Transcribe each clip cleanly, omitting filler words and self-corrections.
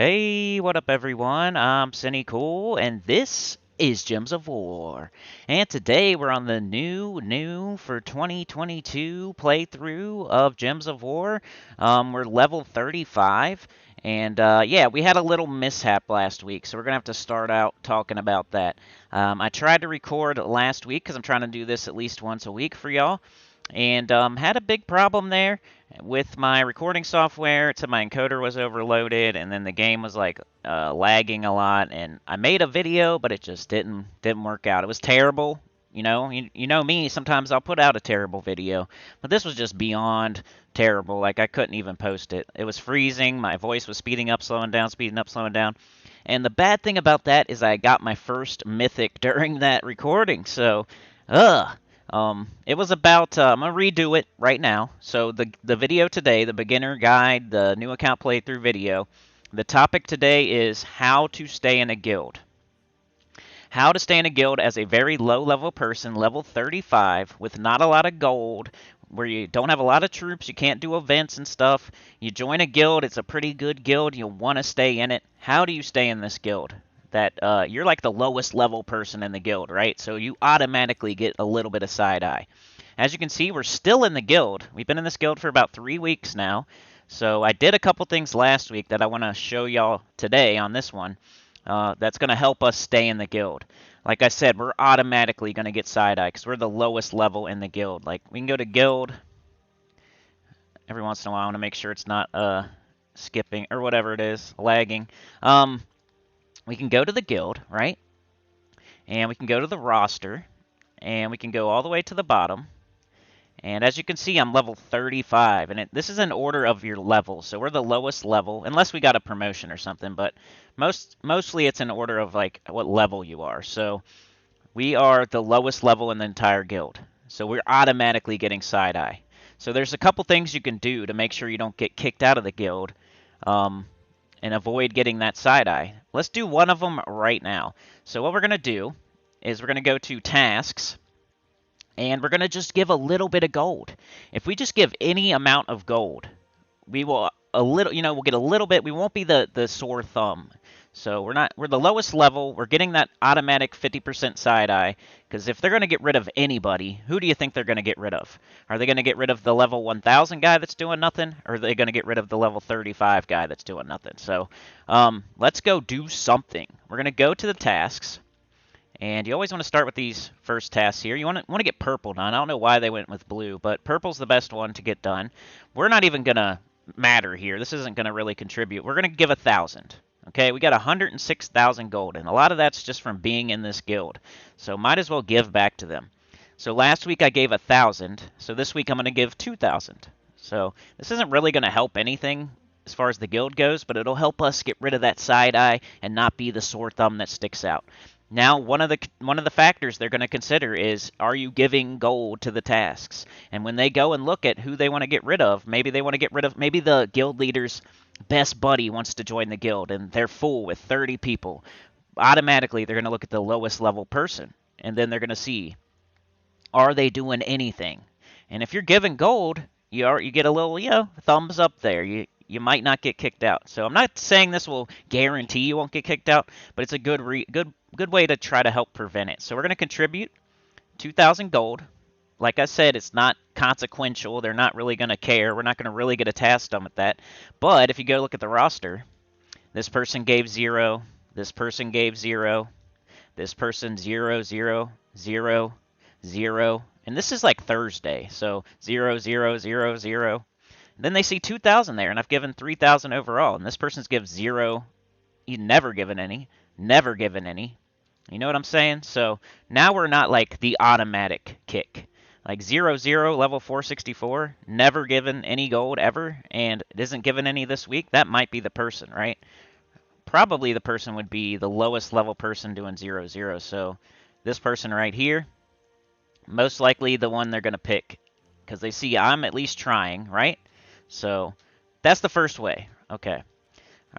Hey, what up, everyone? I'm Sinnycool, and this is Gems of War. And today we're on the new for 2022 playthrough of Gems of War. We're level 35, and yeah, we had a little mishap last week, so we're gonna have to start out talking about that. I tried to record last week because I'm trying to do this at least once a week for y'all, and had a big problem there with my recording software. It said my encoder was overloaded, and then the game was like lagging a lot. And I made a video, but it just didn't work out. It was terrible. You know me. Sometimes I'll put out a terrible video, but this was just beyond terrible. Like I couldn't even post it. It was freezing. My voice was speeding up, slowing down, speeding up, slowing down. And the bad thing about that is I got my first mythic during that recording. So, ugh. It was about, I'm going to redo it right now. So the video today, the beginner guide, the new account playthrough video, the topic today is how to stay in a guild. How to stay in a guild as a very low level person, level 35, with not a lot of gold, where you don't have a lot of troops, you can't do events and stuff. You join a guild, it's a pretty good guild, you'll want to stay in it. How do you stay in this guild? That you're like the lowest level person in the guild, right? So you automatically get a little bit of side eye. As you can see, we're still in the guild. We've been in this guild for about 3 weeks now. So I did a couple things last week that I want to show y'all today on this one. That's going to help us stay in the guild. Like I said, we're automatically going to get side eye because we're the lowest level in the guild. Like we can go to guild. Every once in a while, I want to make sure it's not skipping or whatever it is, lagging. We can go to the guild, right? And we can go to the roster, and we can go all the way to the bottom. And as you can see, I'm level 35, and this is in order of your level. So we're the lowest level, unless we got a promotion or something, but mostly it's in order of like what level you are. So we are the lowest level in the entire guild. So we're automatically getting side eye. So there's a couple things you can do to make sure you don't get kicked out of the guild. And avoid getting that side eye. Let's do one of them right now. So what we're going to do is we're going to go to tasks, and we're going to just give a little bit of gold. If we just give any amount of gold, we will we'll get a little bit. We won't be the sore thumb. So we're the lowest level. We're getting that automatic 50% side eye, because if they're going to get rid of anybody, who do you think they're going to get rid of? Are they going to get rid of the level 1000 guy that's doing nothing, or are they going to get rid of the level 35 guy that's doing nothing? So let's go do something. We're going to go to the tasks, and you always want to start with these first tasks here. You want to get purple done. I don't know why they went with blue, but purple's the best one to get done. We're not even going to matter here. This isn't going to really contribute. We're going to give 1,000. Okay, we got 106,000 gold, and a lot of that's just from being in this guild. So might as well give back to them. So last week I gave 1,000, so this week I'm going to give 2,000. So this isn't really going to help anything as far as the guild goes, but it'll help us get rid of that side eye and not be the sore thumb that sticks out. Now, one of the factors they're going to consider is, are you giving gold to the tasks? And when they go and look at who they want to get rid of, maybe they want to get rid of, maybe the guild leader's best buddy wants to join the guild, and they're full with 30 people. Automatically, they're going to look at the lowest level person, and then they're going to see, are they doing anything? And if you're giving gold, you get a little, thumbs up there. You might not get kicked out. So I'm not saying this will guarantee you won't get kicked out, but it's a good way to try to help prevent it. So we're going to contribute 2,000 gold. Like I said, it's not consequential. They're not really going to care. We're not going to really get a task done with that. But if you go look at the roster, this person gave 0. This person gave 0. This person 0, 0, 0, 0. And this is like Thursday. So 0, 0, 0, 0. And then they see 2,000 there, and I've given 3,000 overall. And this person's given 0. You've never given any. Never given any. You know what I'm saying? So now we're not like the automatic kick. Like 0, 0, level 464, never given any gold ever, and it isn't given any this week. That might be the person, right? Probably the person would be the lowest level person doing 0, 0. So this person right here, most likely the one they're going to pick, because they see I'm at least trying, right? So that's the first way. Okay.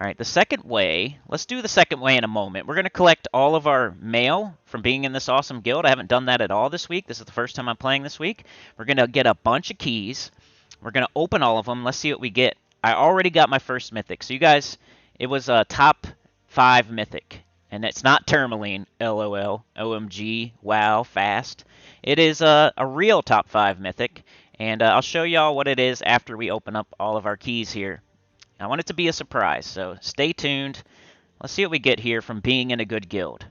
All right, the second way, let's do the second way in a moment. We're going to collect all of our mail from being in this awesome guild. I haven't done that at all this week. This is the first time I'm playing this week. We're going to get a bunch of keys. We're going to open all of them. Let's see what we get. I already got my first mythic. So you guys, It was a top 5 mythic. And it's not tourmaline, LOL, OMG, wow, fast. It is a real top 5 mythic, and I'll show y'all what it is after we open up all of our keys here. I want it to be a surprise, so stay tuned. Let's see what we get here from being in a good guild.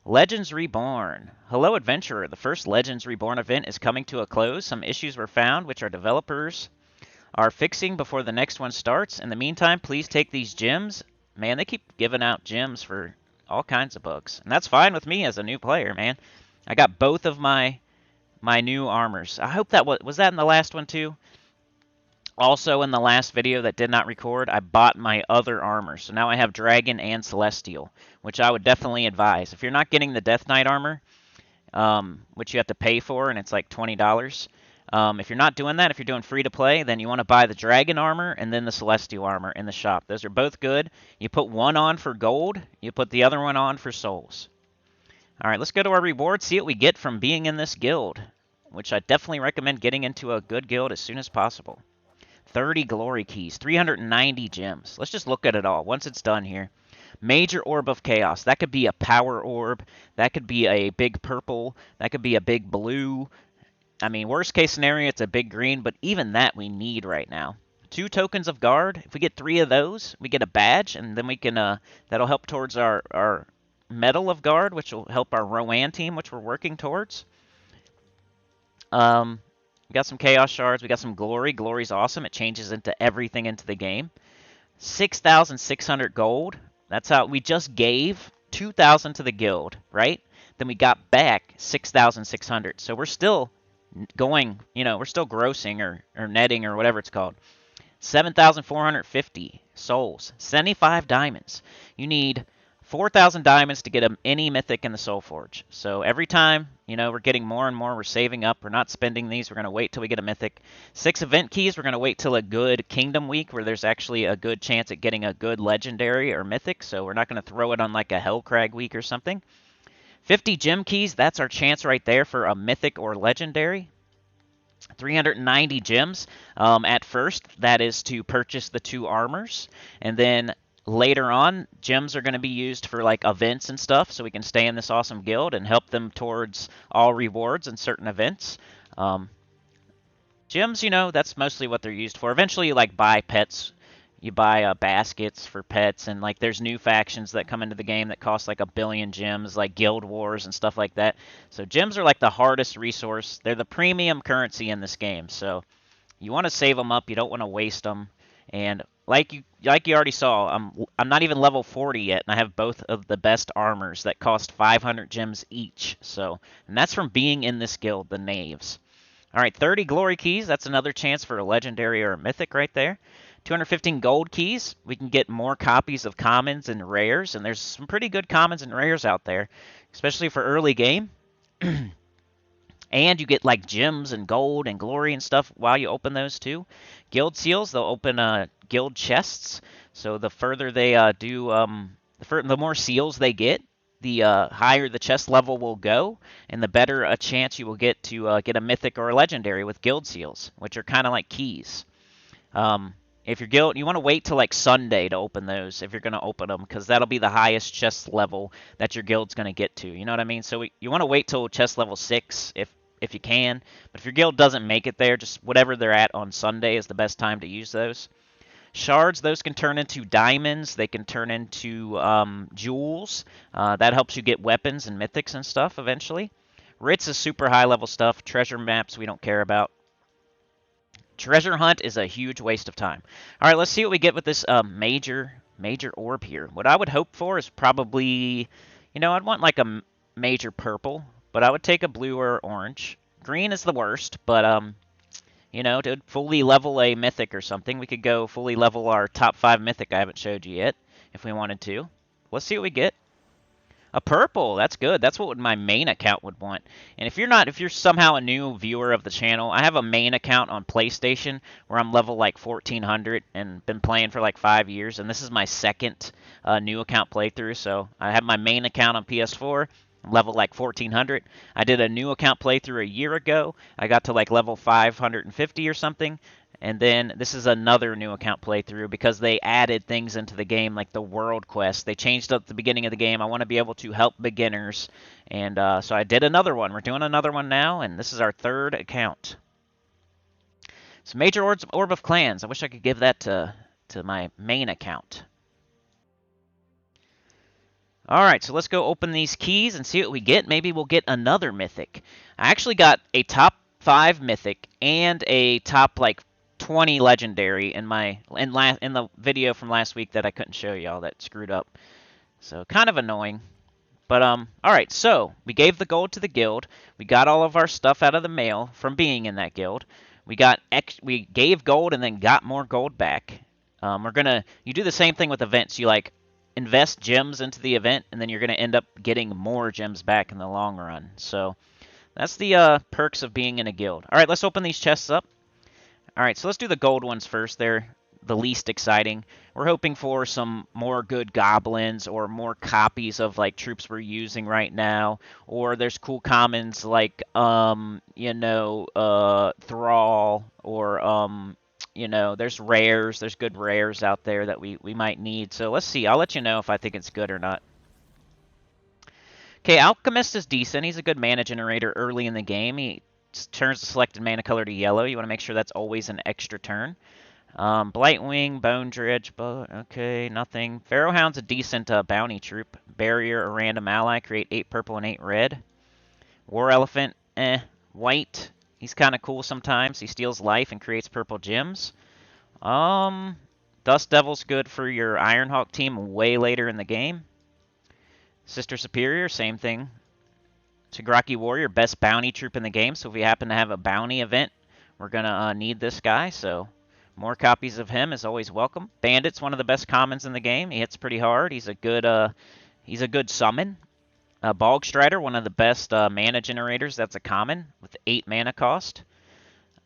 Legends Reborn. Hello, Adventurer. The first Legends Reborn event is coming to a close. Some issues were found, which our developers are fixing before the next one starts. In the meantime, please take these gems. Man, they keep giving out gems for all kinds of bugs. And that's fine with me as a new player, man. I got both of my new armors. I hope that was that in the last one too? Also in the last video that did not record, I bought my other armor. So now I have Dragon and Celestial, which I would definitely advise. If you're not getting the Death Knight armor, which you have to pay for, and it's like $20. If you're not doing that, if you're doing free to play, then you want to buy the Dragon armor and then the Celestial armor in the shop. Those are both good. You put one on for gold, you put the other one on for souls. Alright, let's go to our reward, see what we get from being in this guild, which I definitely recommend getting into a good guild as soon as possible. 30 glory keys, 390 gems. Let's just look at it all once it's done here. Major Orb of Chaos. That could be a power orb. That could be a big purple. That could be a big blue. I mean, worst case scenario, it's a big green, but even that we need right now. 2 tokens of guard. If we get 3 of those, we get a badge, and then we can, that'll help towards our medal of guard, which will help our Rowan team, which we're working towards. We got some chaos shards. We got some glory. Glory's awesome. It changes into everything into the game. 6,600 gold. That's how we just gave 2,000 to the guild, right? Then we got back 6,600. So we're still going, we're still grossing or netting or whatever it's called. 7,450 souls. 75 diamonds. You need 4,000 diamonds to get any mythic in the Soul Forge. So every time, we're getting more and more. We're saving up. We're not spending these. We're going to wait till we get a mythic. 6 event keys. We're going to wait till a good Kingdom Week where there's actually a good chance at getting a good legendary or mythic. So we're not going to throw it on like a Hellcrag week or something. 50 gem keys. That's our chance right there for a mythic or legendary. 390 gems at first. That is to purchase the 2 armors. And then later on, gems are going to be used for like events and stuff, so we can stay in this awesome guild and help them towards all rewards and certain events. Gems, that's mostly what they're used for. Eventually, you like buy pets. You buy baskets for pets, and like there's new factions that come into the game that cost like 1 billion gems, like Guild Wars and stuff like that. So gems are like the hardest resource. They're the premium currency in this game, so you want to save them up. You don't want to waste them. And like you already saw, I'm not even level 40 yet, and I have both of the best armors that cost 500 gems each. So, and that's from being in this guild, the Knaves. All right, 30 glory keys. That's another chance for a legendary or a mythic right there. 215 gold keys. We can get more copies of commons and rares, and there's some pretty good commons and rares out there, especially for early game. And you get like gems and gold and glory and stuff while you open those too. Guild seals, they'll open guild chests. So the further they the more seals they get, the higher the chest level will go, and the better a chance you will get to get a mythic or a legendary with guild seals, which are kind of like keys. If your guild, you want to wait till like Sunday to open those if you're going to open them, because that'll be the highest chest level that your guild's going to get to. You know what I mean? So you want to wait till chest level 6 if you can. But if your guild doesn't make it there, just whatever they're at on Sunday is the best time to use those. Shards, those can turn into diamonds. They can turn into jewels. That helps you get weapons and mythics and stuff eventually. Writs is super high level stuff. Treasure maps we don't care about. Treasure hunt is a huge waste of time. All right, let's see what we get with this major orb here. What I would hope for is probably, I'd want like a major purple, but I would take a blue or orange. Green is the worst, but to fully level a mythic or something, we could go fully level our top 5 mythic I haven't showed you yet, if we wanted to. Let's see what we get. A purple, that's good. That's what my main account would want. And if you're somehow a new viewer of the channel, I have a main account on PlayStation where I'm level like 1400 and been playing for like 5 years. And this is my second new account playthrough. So I have my main account on PS4, level like 1400. I did a new account playthrough a year ago. I got to like level 550 or something. And then this is another new account playthrough because they added things into the game like the world quest. They changed up the beginning of the game. I want to be able to help beginners. And so I did another one. We're doing another one now, and this is our third account. So Major Orb of Clans. I wish I could give that to my main account. Alright, so let's go open these keys and see what we get. Maybe we'll get another Mythic. I actually got a top 5 Mythic and a top, like, 20 Legendary in the video from last week that I couldn't show y'all that screwed up. So, kind of annoying. But, alright, so, we gave the gold to the guild. We got all of our stuff out of the mail from being in that guild. We gave gold and then got more gold back. You do the same thing with events. You, like, invest gems into the event, and then you're going to end up getting more gems back in the long run. So that's the perks of being in a guild. All right, let's open these chests up. All right, so let's do the gold ones first. They're the least exciting. We're hoping for some more good goblins or more copies of like troops we're using right now. Or there's cool commons like Thrall or there's rares. There's good rares out there that we might need. So let's see. I'll let you know if I think it's good or not. Okay, Alchemist is decent. He's a good mana generator early in the game. He turns the selected mana color to yellow. You want to make sure that's always an extra turn. Blightwing, Bone Dredge, okay, nothing. Pharaohhound's a decent bounty troop. Barrier, a random ally, create 8 purple and 8 red. War Elephant, white. He's kind of cool sometimes. He steals life and creates purple gems. Dust Devil's good for your Ironhawk team way later in the game. Sister Superior, same thing. Tagraki Warrior, best bounty troop in the game. So if we happen to have a bounty event, we're going to need this guy. So more copies of him is always welcome. Bandit's one of the best commons in the game. He hits pretty hard. He's a good summon. Bog Strider, one of the best mana generators. That's a common with 8 mana cost.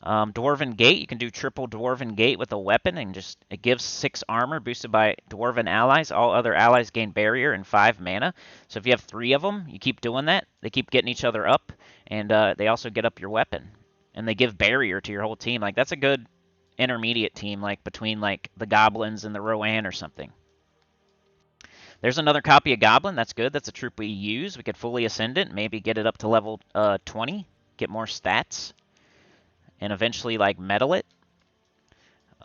Dwarven Gate, you can do triple Dwarven Gate with a weapon, and it gives 6 armor boosted by Dwarven allies. All other allies gain barrier and 5 mana. So if you have 3 of them, you keep doing that. They keep getting each other up, and they also get up your weapon. And they give barrier to your whole team. Like, that's a good intermediate team, like between like the Goblins and the Rowan or something. There's another copy of Goblin. That's good. That's a troop we use. We could fully ascend it, maybe get it up to level 20, get more stats, and eventually like medal it.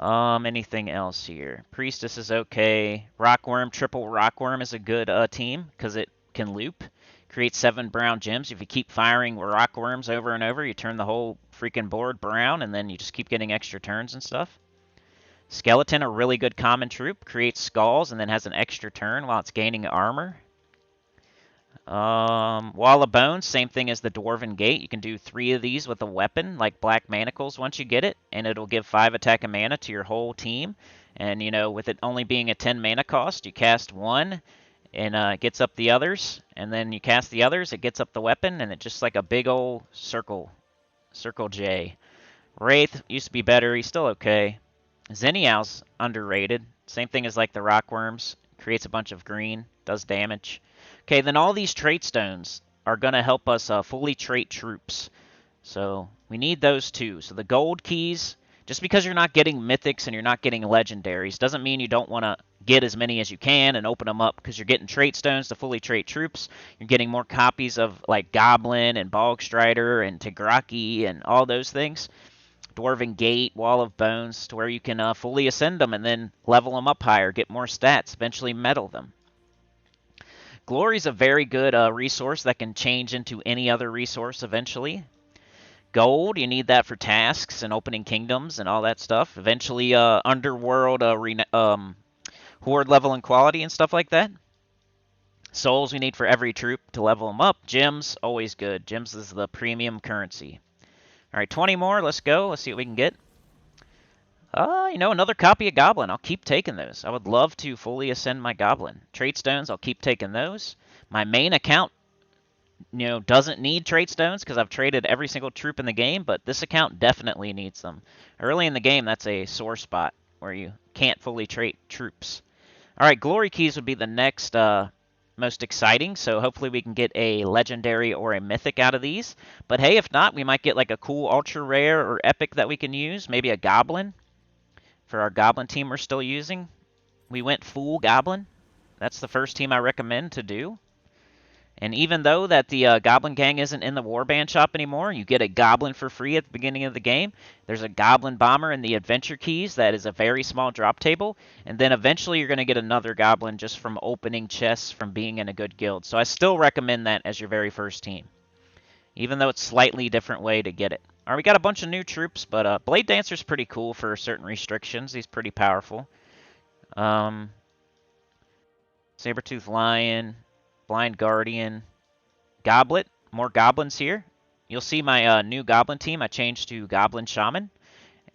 Anything else here? Priestess is okay. Rockworm, triple Rockworm is a good team because it can loop. Create 7 brown gems. If you keep firing Rockworms over and over, you turn the whole freaking board brown, and then you just keep getting extra turns and stuff. Skeleton, a really good common troop, creates skulls and then has an extra turn while it's gaining armor. Wall of Bones, same thing as the Dwarven Gate. You can do 3 of these with a weapon, like Black Manacles once you get it, and it'll give 5 attack and mana to your whole team. And, with it only being a 10 mana cost, you cast 1, and it gets up the others, and then you cast the others, it gets up the weapon, and it's just like a big old circle J. Wraith used to be better. He's still okay. Zennial's underrated. Same thing as like the Rockworms. Creates a bunch of green. Does damage. Okay, then all these trait stones are going to help us fully trait troops. So we need those too. So the gold keys, just because you're not getting mythics and you're not getting legendaries, doesn't mean you don't want to get as many as you can and open them up, because you're getting trait stones to fully trait troops. You're getting more copies of like Goblin and Bog Strider and Tagraki and all those things. Dwarven Gate, Wall of Bones, to where you can fully ascend them and then level them up higher, get more stats, eventually medal them. Glory's a very good resource that can change into any other resource eventually. Gold, you need that for tasks and opening kingdoms and all that stuff. Eventually underworld horde level and quality and stuff like that. Souls we need for every troop to level them up. Gems, always good. Gems is the premium currency. All right, 20 more. Let's go. Let's see what we can get. Another copy of Goblin. I'll keep taking those. I would love to fully ascend my Goblin. Trait stones, I'll keep taking those. My main account, doesn't need trait stones because I've traded every single troop in the game, but this account definitely needs them. Early in the game, that's a sore spot where you can't fully trait troops. All right, glory keys would be the next most exciting, so hopefully we can get a legendary or a mythic out of these. But hey, if not, we might get like a cool ultra rare or epic that we can use, maybe a Goblin. for our Goblin team we're still using. We went full Goblin. That's the first team I recommend to do. And even though that the Goblin Gang isn't in the Warband shop anymore, you get a Goblin for free at the beginning of the game. There's a Goblin Bomber in the Adventure Keys that is a very small drop table. And then eventually you're going to get another Goblin just from opening chests from being in a good guild. So I still recommend that as your very first team, even though it's a slightly different way to get it. All right, we got a bunch of new troops, but Blade Dancer's pretty cool for certain restrictions. He's pretty powerful. Saber-Tooth Lion, Blind Guardian, Goblet, more goblins here. You'll see my new goblin team. I changed to Goblin Shaman,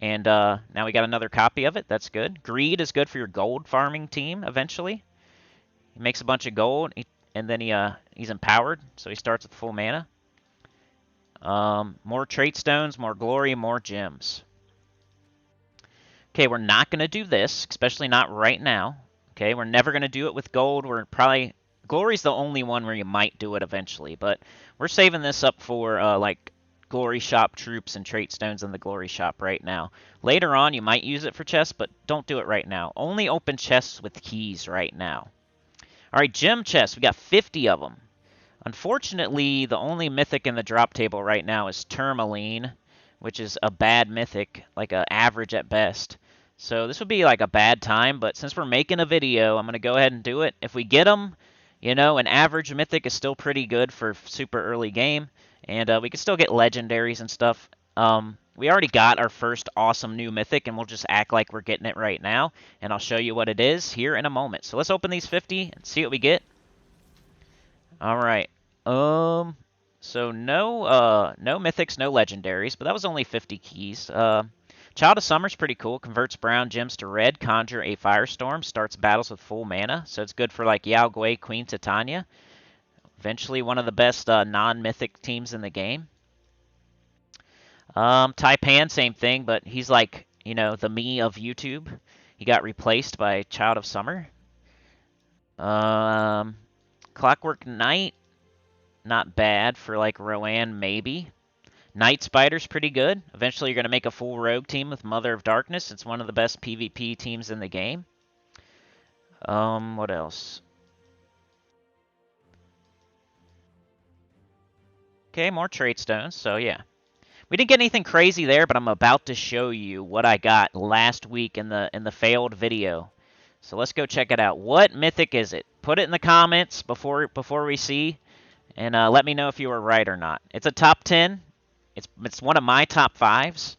and now we got another copy of it. That's good. Greed is good for your gold farming team eventually. He makes a bunch of gold, and then he's empowered, so he starts with full mana. More trait stones, more glory, more gems. Okay, we're not going to do this, especially not right now. Okay, we're never going to do it with gold. We're probably... Glory's the only one where you might do it eventually, but we're saving this up for, like, Glory Shop troops and trait stones in the Glory Shop right now. Later on, you might use it for chests, but don't do it right now. Only open chests with keys right now. All right, gem chests. We got 50 of them. Unfortunately, the only mythic in the drop table right now is Tourmaline, which is a bad mythic, like an average at best. So this would be like a bad time, but since we're making a video, I'm going to go ahead and do it. If we get them, you know, an average mythic is still pretty good for super early game, and we can still get legendaries and stuff. We already got our first awesome new mythic, and we'll just act like we're getting it right now, and I'll show you what it is here in a moment. So let's open these 50 and see what we get. All right. So no mythics, no legendaries, but that was only 50 keys. Child of Summer's pretty cool. Converts brown gems to red. Conjure a firestorm. Starts battles with full mana. So it's good for like Yao Gui, Queen Titania. Eventually one of the best non-mythic teams in the game. Taipan, same thing, but he's like, you know, the me of YouTube. He got replaced by Child of Summer. Clockwork Knight, not bad for like Rowan, maybe. Night Spider's pretty good. Eventually you're going to make a full rogue team with Mother of Darkness. It's one of the best PvP teams in the game. What else? Okay, more trait stones, so yeah. We didn't get anything crazy there, but I'm about to show you what I got last week in the failed video. So let's go check it out. What mythic is it? Put it in the comments before we see, and let me know if you were right or not. It's a top 10. It's one of my top 5s,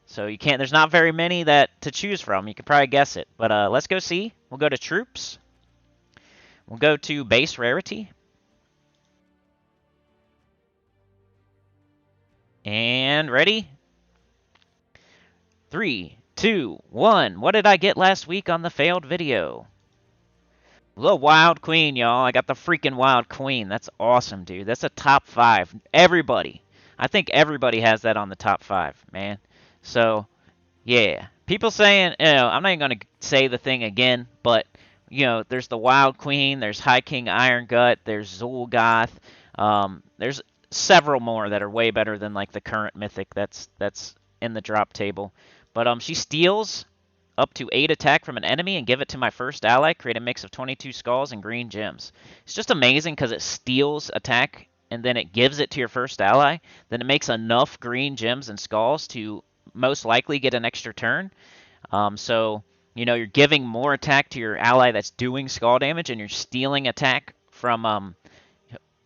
so you can't. There's not very many that to choose from. You could probably guess it, but let's go see. We'll go to troops. We'll go to base rarity, and ready. 3, 2, 1. What did I get last week on the failed video? The Wild Queen, y'all. I got the freaking Wild Queen. That's awesome, dude. That's a top 5. Everybody. I think everybody has that on the top 5, man. So, yeah. People saying, you know, I'm not even going to say the thing again, but, you know, there's the Wild Queen, there's High King Iron Gut, there's Zul'Goth. There's several more that are way better than, like, the current mythic that's in the drop table. But she steals up to 8 attack from an enemy and give it to my first ally. Create a mix of 22 skulls and green gems. It's just amazing because it steals attack and then it gives it to your first ally. Then it makes enough green gems and skulls to most likely get an extra turn. So, you know, you're giving more attack to your ally that's doing skull damage, and you're stealing attack from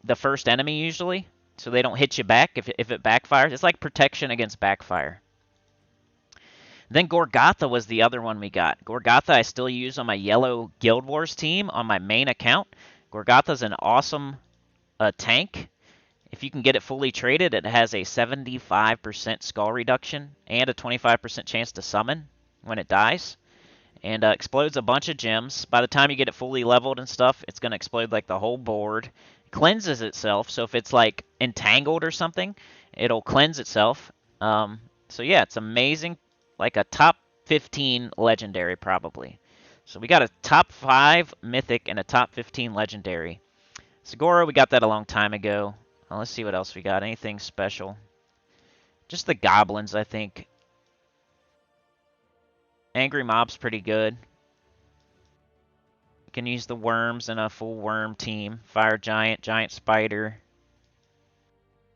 the first enemy usually, so they don't hit you back if it backfires. It's like protection against backfire. Then Gorgatha was the other one we got. Gorgatha I still use on my yellow Guild Wars team on my main account. Gorgatha's an awesome tank. If you can get it fully traded, it has a 75% skull reduction and a 25% chance to summon when it dies. And explodes a bunch of gems. By the time you get it fully leveled and stuff, it's going to explode like the whole board. Cleanses itself, so if it's like entangled or something, it'll cleanse itself. So yeah, it's amazing. Like a top 15 legendary, probably. So we got a top 5 mythic and a top 15 legendary. Segura, we got that a long time ago. Well, let's see what else we got. Anything special? Just the goblins, I think. Angry Mob's pretty good. We can use the worms in a full worm team. Fire Giant, Giant Spider.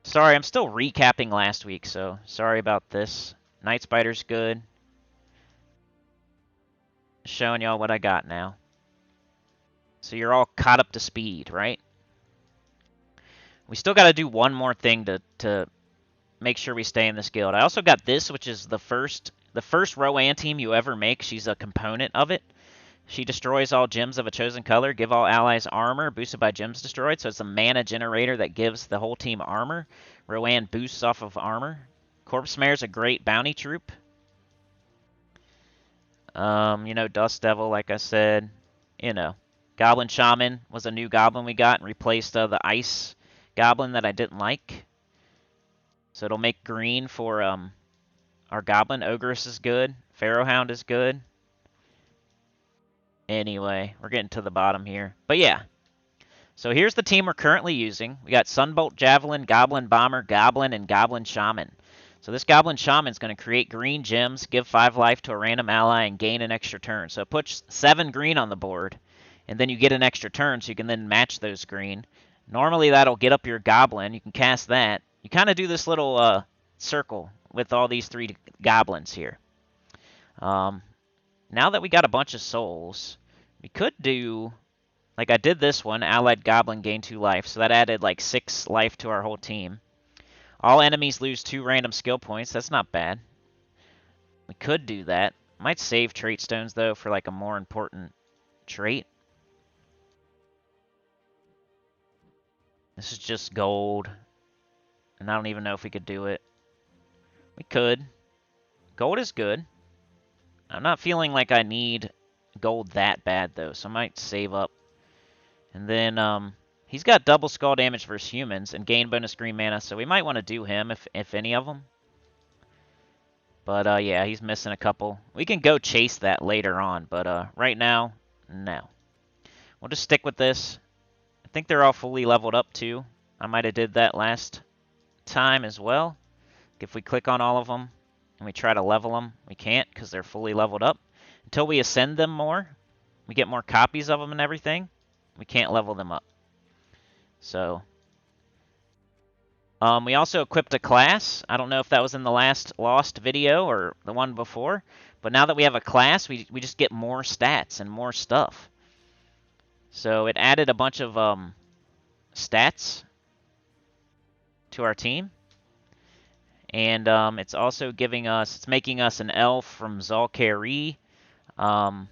Sorry, I'm still recapping last week, so sorry about this. Night Spider's good. Showing y'all what I got now. So you're all caught up to speed, right? We still got to do one more thing to make sure we stay in this guild. I also got this, which is the first Rowan team you ever make. She's a component of it. She destroys all gems of a chosen color. Give all allies armor, boosted by gems destroyed. So it's a mana generator that gives the whole team armor. Rowan boosts off of armor. Corpse Mare's a great bounty troop. You know, Dust Devil, like I said. You know, Goblin Shaman was a new goblin we got and replaced the ice goblin that I didn't like. So it'll make green for our goblin. Ogress is good. Pharaoh Hound is good. Anyway, we're getting to the bottom here. But yeah. So here's the team we're currently using. We got Sunbolt Javelin, Goblin Bomber, Goblin, and Goblin Shaman. So this Goblin Shaman is going to create green gems, give 5 life to a random ally, and gain an extra turn. So it puts 7 green on the board, and then you get an extra turn, so you can then match those green. Normally that'll get up your Goblin. You can cast that. You kind of do this little circle with all these 3 goblins here. Now that we got a bunch of souls, we could do, like I did this one, Allied Goblin gain 2 life, so that added like 6 life to our whole team. All enemies lose 2 random skill points. That's not bad. We could do that. Might save trait stones, though, for like a more important trait. This is just gold. And I don't even know if we could do it. We could. Gold is good. I'm not feeling like I need gold that bad, though, so I might save up. And then, he's got double skull damage versus humans and gain bonus green mana, so we might want to do him, if any of them. But, yeah, he's missing a couple. We can go chase that later on, but, right now, no. We'll just stick with this. I think they're all fully leveled up, too. I might have did that last time as well. If we click on all of them and we try to level them, we can't because they're fully leveled up. Until we ascend them more, we get more copies of them and everything, we can't level them up. So, we also equipped a class. I don't know if that was in the last Lost video or the one before, but now that we have a class, we just get more stats and more stuff. So it added a bunch of stats to our team. And it's also giving us, it's making us an elf from Zalkari, and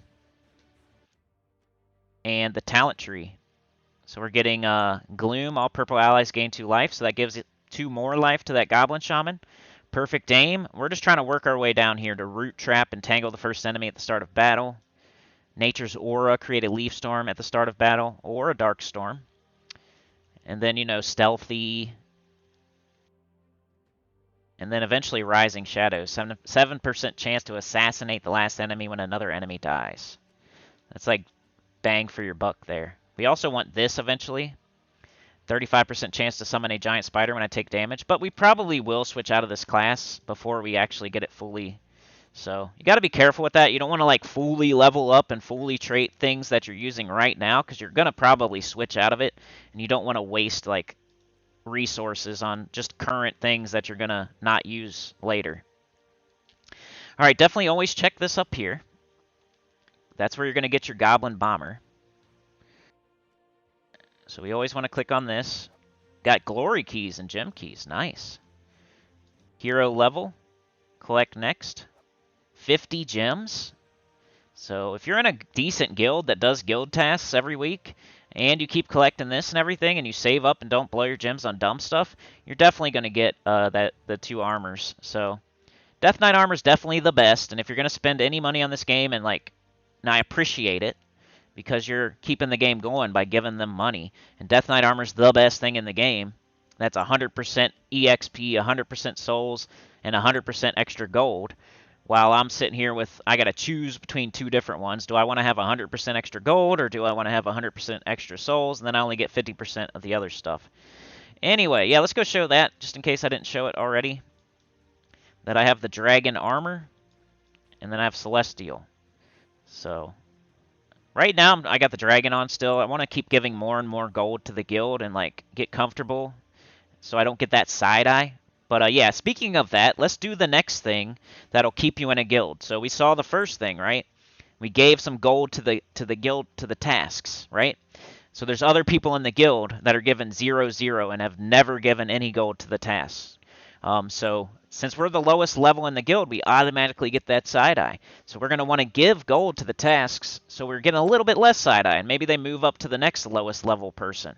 the talent tree. So we're getting Gloom, all purple allies gain 2 life, so that gives it 2 more life to that Goblin Shaman. Perfect aim. We're just trying to work our way down here to root trap and tangle the first enemy at the start of battle. Nature's Aura, create a leaf storm at the start of battle, or a dark storm. And then, you know, stealthy. And then eventually Rising Shadows. 7% chance to assassinate the last enemy when another enemy dies. That's like bang for your buck there. We also want this eventually. 35% chance to summon a giant spider when I take damage. But we probably will switch out of this class before we actually get it fully. So you got to be careful with that. You don't want to like fully level up and fully trait things that you're using right now, because you're going to probably switch out of it. And you don't want to waste like resources on just current things that you're going to not use later. All right, definitely always check this up here. That's where you're going to get your Goblin Bomber. So we always want to click on this. Got glory keys and gem keys. Nice. Hero level. Collect next. 50 gems. So if you're in a decent guild that does guild tasks every week, and you keep collecting this and everything, and you save up and don't blow your gems on dumb stuff, you're definitely going to get the 2 armors. So Death Knight armor is definitely the best, and if you're going to spend any money on this game, and like, and I appreciate it, because you're keeping the game going by giving them money, and Death Knight armor is the best thing in the game. That's 100% EXP, 100% souls, and 100% extra gold. While I'm sitting here with, I got to choose between 2 different ones. Do I want to have 100% extra gold, or do I want to have 100% extra souls, and then I only get 50% of the other stuff? Anyway, yeah, let's go show that, just in case I didn't show it already. That I have the dragon armor. and then I have Celestial. So right now I got the Dragon on still. I want to keep giving more and more gold to the guild and like get comfortable so I don't get that side eye. But yeah, speaking of that, let's do the next thing that'll keep you in a guild. So we saw the first thing, right? We gave some gold to the guild to the tasks, right? So there's other people in the guild that are given 0-0 and have never given any gold to the tasks. So since we're the lowest level in the guild, we automatically get that side eye. So we're going to want to give gold to the tasks so we're getting a little bit less side eye, and maybe they move up to the next lowest level person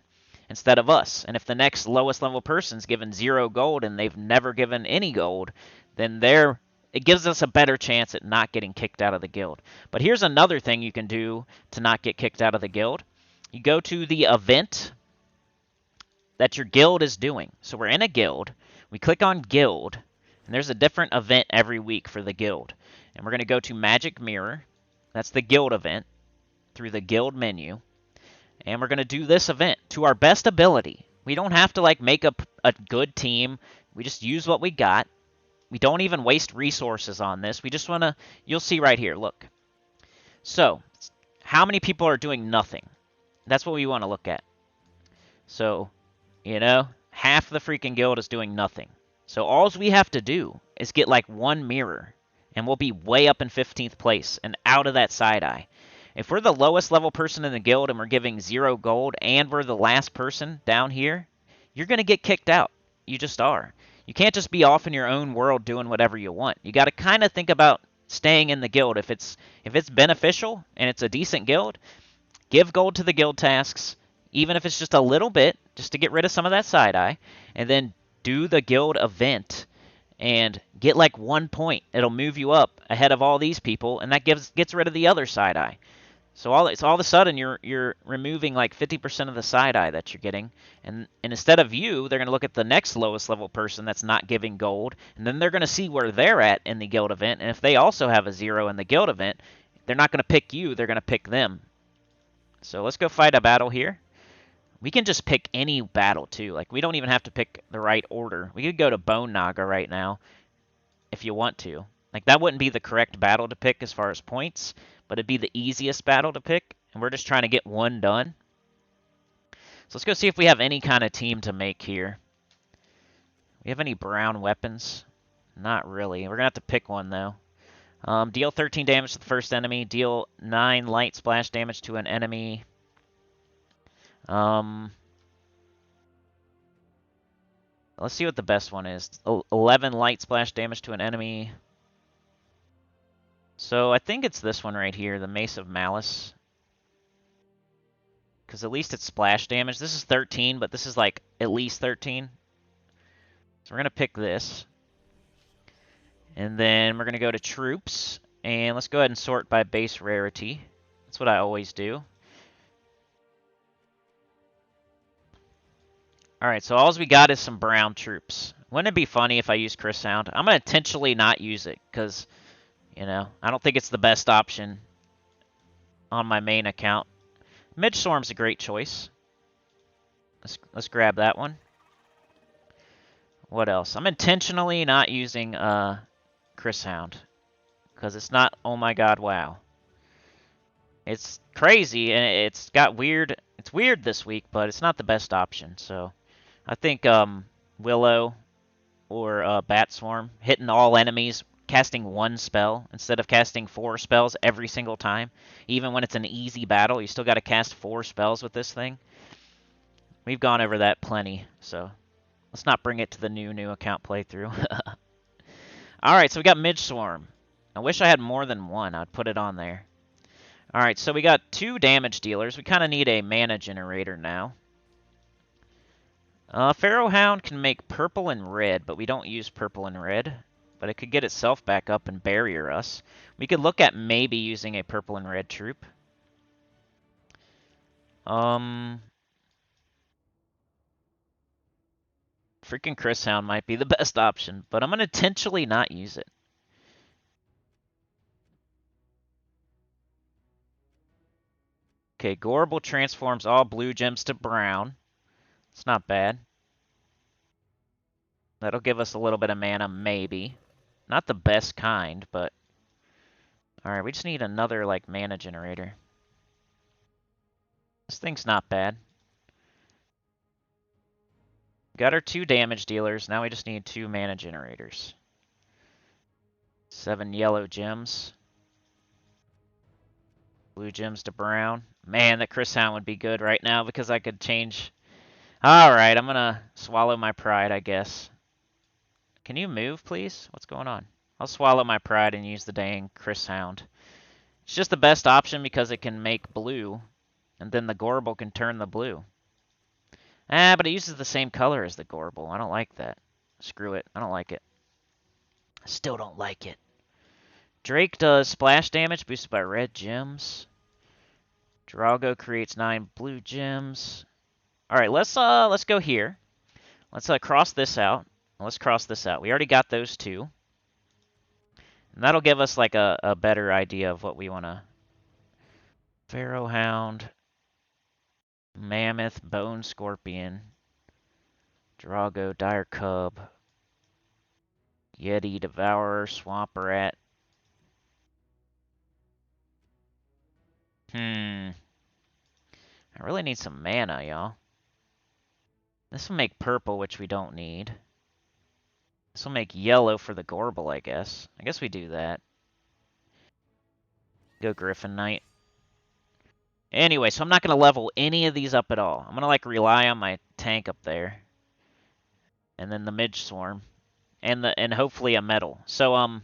instead of us. And if the next lowest level person's given 0 gold and they've never given any gold, then it gives us a better chance at not getting kicked out of the guild. But here's another thing you can do to not get kicked out of the guild. You go to the event that your guild is doing. So we're in a guild. We click on guild, and there's a different event every week for the guild. And we're going to go to Magic Mirror. That's the guild event through the guild menu. And we're going to do this event to our best ability. We don't have to like make a good team. We just use what we got. We don't even waste resources on this. We just want to, you'll see right here, look. So, how many people are doing nothing? That's what we want to look at. So, you know, half the freaking guild is doing nothing. So all we have to do is get like one mirror, and we'll be way up in 15th place and out of that side eye. If we're the lowest level person in the guild and we're giving 0 gold and we're the last person down here, you're going to get kicked out. You just are. You can't just be off in your own world doing whatever you want. You got to kind of think about staying in the guild. If it's beneficial and it's a decent guild, give gold to the guild tasks, even if it's just a little bit, just to get rid of some of that side eye, and then do the guild event and get like 1 point. It'll move you up ahead of all these people, and that gets rid of the other side eye. So all of a sudden you're removing like 50% of the side eye that you're getting, and instead of you, they're going to look at the next lowest level person that's not giving gold, and then they're going to see where they're at in the guild event, and if they also have a 0 in the guild event, they're not going to pick you, they're going to pick them. So let's go fight a battle here. We can just pick any battle too. Like we don't even have to pick the right order. We could go to Bone Naga right now if you want to. Like that wouldn't be the correct battle to pick as far as points, but it'd be the easiest battle to pick, and we're just trying to get one done. So let's go see if we have any kind of team to make here. We have any brown weapons? Not really. We're going to have to pick one though. Deal 13 damage to the first enemy. Deal 9 light splash damage to an enemy. Let's see what the best one is. 11 light splash damage to an enemy. So I think it's this one right here, the Mace of Malice. Because at least it's splash damage. This is 13, but this is like at least 13. So we're going to pick this. And then we're going to go to troops. And let's go ahead and sort by base rarity. That's what I always do. Alright, so all we got is some brown troops. Wouldn't it be funny if I used Chris Sound? I'm going to intentionally not use it, because, you know, I don't think it's the best option on my main account. Midstorm's a great choice. Let's grab that one. What else? I'm intentionally not using Chris Hound, because it's not, oh my god, wow. It's crazy, and it's got weird, it's weird this week, but it's not the best option, so I think Willow or Bat Swarm, hitting all enemies, casting one spell instead of casting 4 spells every single time. Even when it's an easy battle, you still got to cast 4 spells with this thing. We've gone over that plenty, so let's not bring it to the new account playthrough. Alright, so we got Midswarm. I wish I had more than one. I'd put it on there. Alright, so we got 2 damage dealers. We kind of need a mana generator now. Pharaoh Hound can make purple and red, but we don't use purple and red. But it could get itself back up and barrier us. We could look at maybe using a purple and red troop. Freaking Chris Hound might be the best option, but I'm going to intentionally not use it. Okay, Gorble transforms all blue gems to brown. It's not bad. That'll give us a little bit of mana, maybe. Not the best kind, but Alright, we just need another, like, mana generator. This thing's not bad. Got our 2 damage dealers. Now we just need 2 mana generators. 7 yellow gems. Blue gems to brown. Man, that Chris Hound would be good right now because I could change. Alright, I'm gonna swallow my pride, I guess. Can you move, please? What's going on? I'll swallow my pride and use the dang Chris Hound. It's just the best option because it can make blue, and then the Gorble can turn the blue. Ah, but it uses the same color as the Gorble. I don't like that. Screw it. I don't like it. I still don't like it. Drake does splash damage boosted by red gems. Drago creates 9 blue gems. Alright, let's go here. Let's cross this out. Let's cross this out. We already got those 2. And that'll give us like a better idea of what we want to. Pharaoh Hound. Mammoth, Bone Scorpion. Drago, Dire Cub. Yeti, Devourer, Swamp Rat. I really need some mana, y'all. This will make purple, which we don't need. This will make yellow for the Gorble, I guess. I guess we do that. Go Griffin Knight. Anyway, so I'm not going to level any of these up at all. I'm going to like rely on my tank up there. And then the Midge Swarm. And hopefully a metal. So,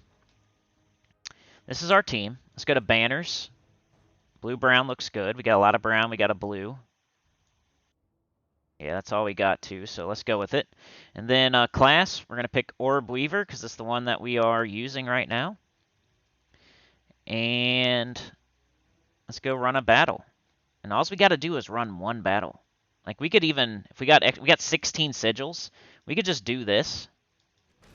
this is our team. Let's go to banners. Blue-brown looks good. We got a lot of brown. We got a blue. Yeah, that's all we got too, so let's go with it. And then class, we're going to pick Orb Weaver because it's the one that we are using right now. And let's go run a battle. And all we got to do is run one battle. Like we could even, if we got 16 sigils, we could just do this.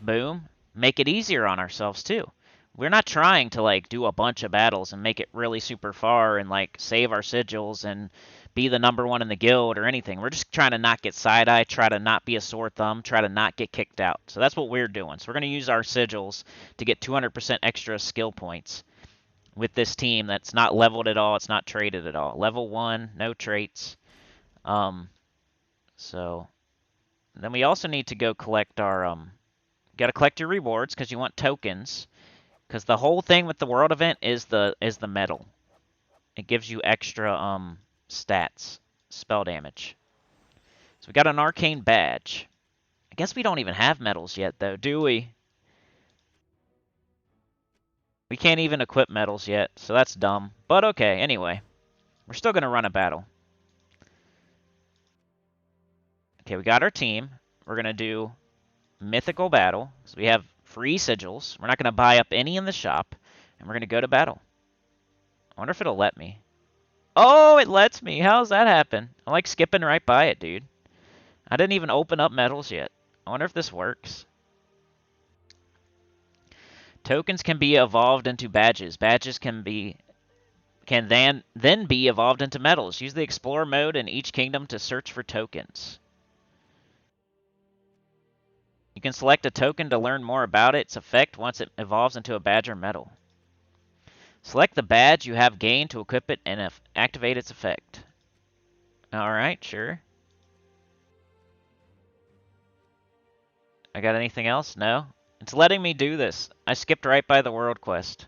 Boom. Make it easier on ourselves too. We're not trying to like do a bunch of battles and make it really super far and like save our sigils and be the #1 in the guild or anything. We're just trying to not get side-eye, try to not be a sore thumb, try to not get kicked out. So that's what we're doing. So we're going to use our sigils to get 200% extra skill points with this team that's not leveled at all. It's not traded at all. Level 1, no traits. So then we also need to go collect our got to collect your rewards because you want tokens. Because the whole thing with the world event is the metal. It gives you extra stats, spell damage. So we got an arcane badge. I guess we don't even have medals yet, though, do we? We can't even equip medals yet, so that's dumb. But okay, anyway. We're still going to run a battle. Okay, we got our team. We're going to do mythical battle. So we have free sigils. We're not going to buy up any in the shop. And we're going to go to battle. I wonder if it'll let me. Oh, it lets me. How's that happen? I'm like skipping right by it, dude. I didn't even open up medals yet. I wonder if this works. Tokens can be evolved into badges. Badges can then be evolved into medals. Use the Explorer mode in each kingdom to search for tokens. You can select a token to learn more about its effect once it evolves into a badge or medal. Select the badge you have gained to equip it and activate its effect. Alright, sure. I got anything else? No? It's letting me do this. I skipped right by the world quest.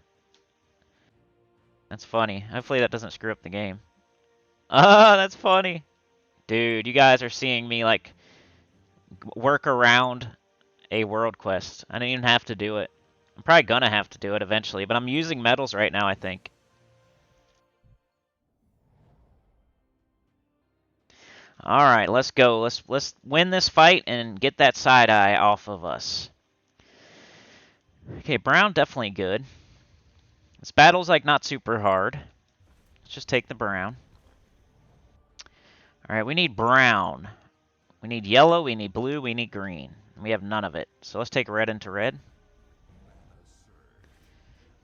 That's funny. Hopefully that doesn't screw up the game. Ah, that's funny. Dude, you guys are seeing me, like, work around a world quest. I didn't even have to do it. I'm probably gonna have to do it eventually, but I'm using medals right now, I think. Alright, let's go. Let's win this fight and get that side-eye off of us. Okay, brown definitely good. This battle's like not super hard. Let's just take the brown. Alright, we need brown. We need yellow, we need blue, we need green. We have none of it. So let's take red into red.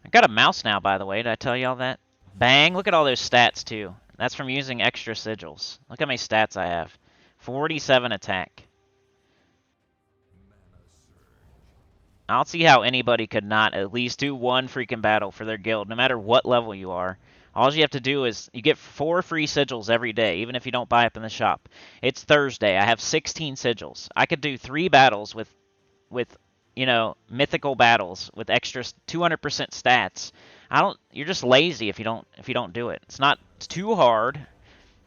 I got a mouse now, by the way. Did I tell y'all that? Bang! Look at all those stats, too. That's from using extra sigils. Look how many stats I have. 47 attack. I don't see how anybody could not at least do one freaking battle for their guild, no matter what level you are. All you have to do is you get 4 free sigils every day, even if you don't buy up in the shop. It's Thursday. I have 16 sigils. I could do 3 battles with mythical battles with extra 200% stats. You're just lazy if you don't do it. It's not too hard.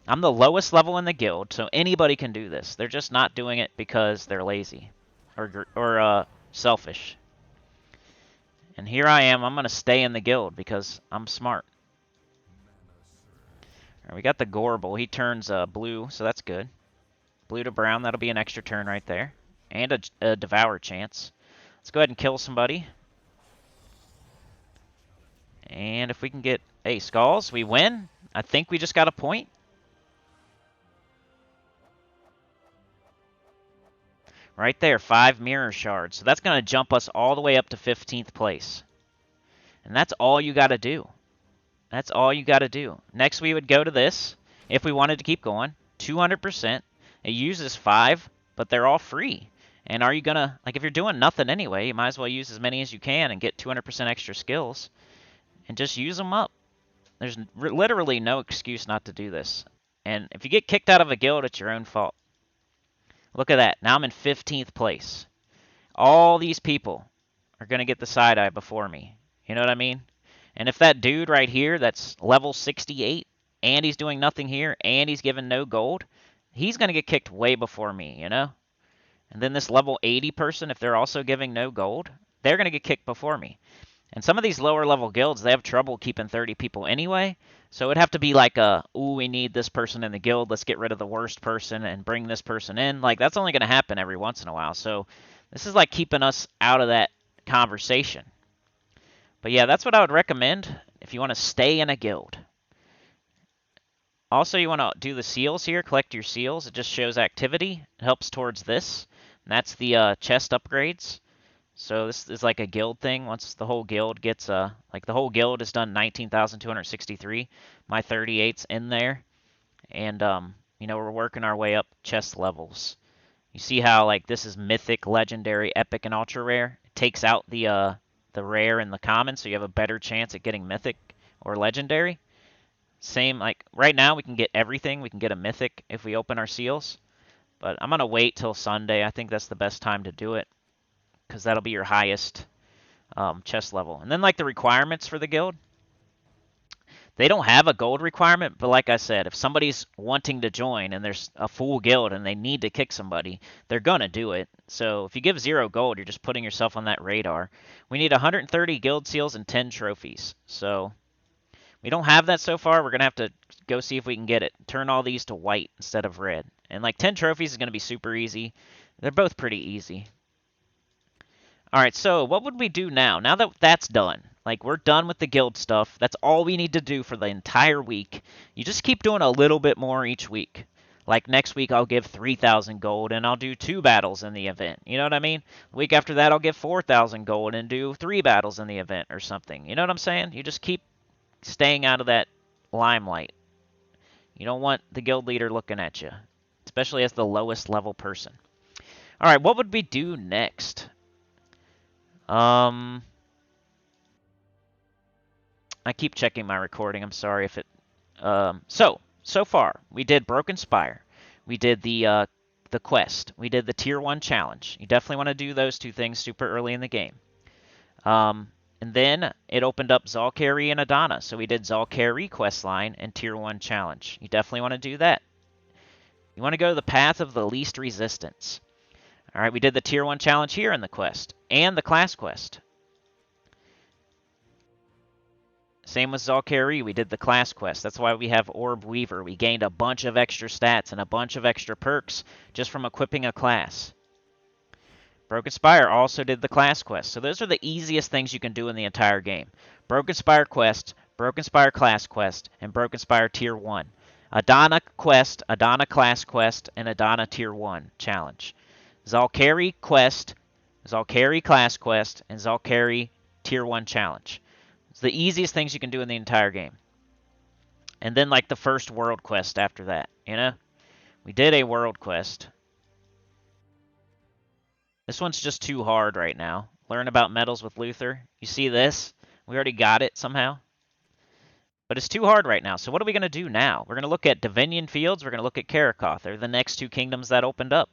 I'm the lowest level in the guild, so anybody can do this. They're just not doing it because they're lazy or selfish. And here I am. I'm going to stay in the guild because I'm smart. All right, we got the Goblin. He turns blue, so that's good. Blue to brown. That'll be an extra turn right there. And a Devour chance. Let's go ahead and kill somebody. And if we can get... Hey, Skulls, we win. I think we just got a point. Right there, 5 mirror shards. So that's going to jump us all the way up to 15th place. And that's all you got to do. That's all you got to do. Next, we would go to this, if we wanted to keep going. 200%. It uses 5, but they're all free. And are you going to... Like, if you're doing nothing anyway, you might as well use as many as you can and get 200% extra skills. And just use them up. There's literally no excuse not to do this. And if you get kicked out of a guild, it's your own fault. Look at that. Now I'm in 15th place. All these people are going to get the side eye before me. You know what I mean? And if that dude right here that's level 68 and he's doing nothing here and he's given no gold, he's going to get kicked way before me, you know? And then this level 80 person, if they're also giving no gold, they're going to get kicked before me. And some of these lower level guilds, they have trouble keeping 30 people anyway. So it'd have to be like ooh, we need this person in the guild. Let's get rid of the worst person and bring this person in. Like, that's only going to happen every once in a while. So this is like keeping us out of that conversation. But yeah, that's what I would recommend if you want to stay in a guild. Also, you want to do the seals here. Collect your seals. It just shows activity. It helps towards this. And that's the chest upgrades. So this is like a guild thing. Once the whole guild gets, like the whole guild has done 19,263. My 38's in there. And, we're working our way up chest levels. You see how, like, this is mythic, legendary, epic, and ultra rare. It takes out the rare and the common, so you have a better chance at getting mythic or legendary. Same, like, right now we can get everything. We can get a mythic if we open our seals. But I'm going to wait till Sunday. I think that's the best time to do it, because that'll be your highest chest level. And then, like, the requirements for the guild, they don't have a gold requirement, but like I said, if somebody's wanting to join and there's a full guild and they need to kick somebody, they're going to do it. So if you give 0 gold, you're just putting yourself on that radar. We need 130 guild seals and 10 trophies. So we don't have that so far. We're going to have to go see if we can get it. Turn all these to white instead of red. And, like, 10 trophies is going to be super easy. They're both pretty easy. Alright, so what would we do now? Now that that's done, like, we're done with the guild stuff. That's all we need to do for the entire week. You just keep doing a little bit more each week. Like, next week I'll give 3,000 gold and I'll do 2 battles in the event. You know what I mean? The week after that I'll give 4,000 gold and do 3 battles in the event or something. You know what I'm saying? You just keep staying out of that limelight. You don't want the guild leader looking at you, especially as the lowest level person. Alright, what would we do next? I keep checking my recording. I'm sorry if it... So far, we did Broken Spire. We did the quest. We did the Tier 1 challenge. You definitely want to do those 2 things super early in the game. And then it opened up Zalkari and Adana. So we did Zalkari questline and Tier 1 challenge. You definitely want to do that. You want to go the path of the least resistance. Alright, we did the Tier 1 challenge here in the quest. And the class quest. Same with Zalkari, we did the class quest. That's why we have Orb Weaver. We gained a bunch of extra stats and a bunch of extra perks just from equipping a class. Broken Spire also did the class quest. So those are the easiest things you can do in the entire game. Broken Spire quest, Broken Spire class quest, and Broken Spire Tier 1. Adana quest, Adana class quest, and Adana Tier 1 challenge. Zalkari quest, Zalkari class quest, and Zalkari Tier 1 challenge. It's the easiest things you can do in the entire game. And then, like, the first world quest after that, you know? We did a world quest. This one's just too hard right now. Learn about metals with Luther. You see this? We already got it somehow. But it's too hard right now. So what are we going to do now? We're going to look at Divinian Fields. We're going to look at Karakoth. They're the next two kingdoms that opened up.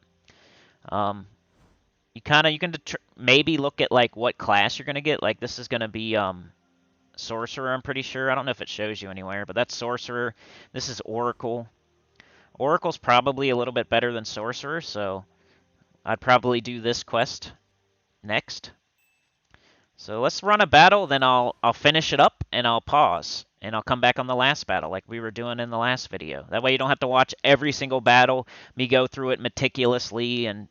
You can maybe look at like what class you're going to get. Like this is going to be Sorcerer, I'm pretty sure. I don't know if it shows you anywhere, but that's Sorcerer. This is Oracle. Oracle's probably a little bit better than Sorcerer, so I'd probably do this quest next. So let's run a battle, then I'll finish it up and I'll pause and I'll come back on the last battle like we were doing in the last video. That way you don't have to watch every single battle, me go through it meticulously and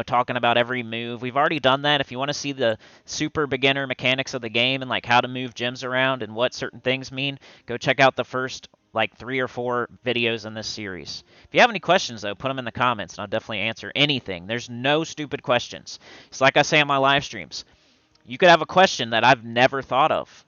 talking about every move. We've already done that. If you want to see the super beginner mechanics of the game and like how to move gems around and what certain things mean, go check out the first like 3 or 4 videos in this series. If you have any questions though, put them in the comments and I'll definitely answer anything. There's no stupid questions. It's like I say on my live streams. You could have a question that I've never thought of.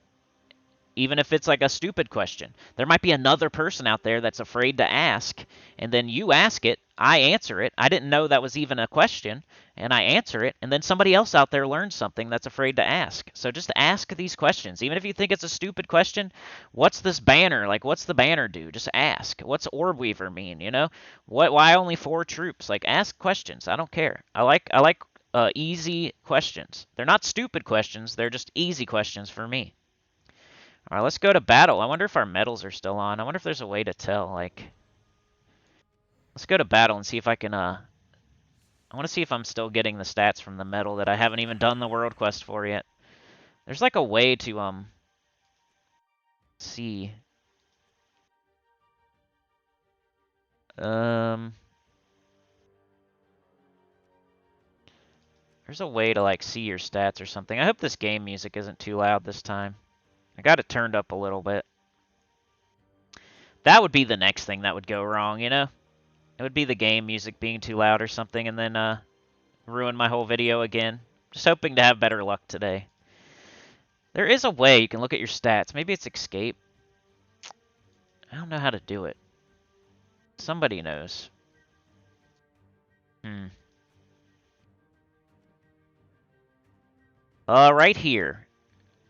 Even if it's like a stupid question. There might be another person out there that's afraid to ask, and then you ask it, I answer it. I didn't know that was even a question, and I answer it, and then somebody else out there learns something that's afraid to ask. So just ask these questions. Even if you think it's a stupid question, what's this banner? Like, what's the banner do? Just ask. What's Orb Weaver mean, why only 4 troops? Like, ask questions. I don't care. I like easy questions. They're not stupid questions. They're just easy questions for me. All right, let's go to battle. I wonder if our medals are still on. I wonder if there's a way to tell. Like, let's go to battle and see if I can. I want to see if I'm still getting the stats from the medal that I haven't even done the world quest for yet. There's like a way to see. There's a way to like see your stats or something. I hope this game music isn't too loud this time. I got it turned up a little bit. That would be the next thing that would go wrong, It would be the game music being too loud or something, and then ruin my whole video again. Just hoping to have better luck today. There is a way you can look at your stats. Maybe it's escape. I don't know how to do it. Somebody knows. Right here.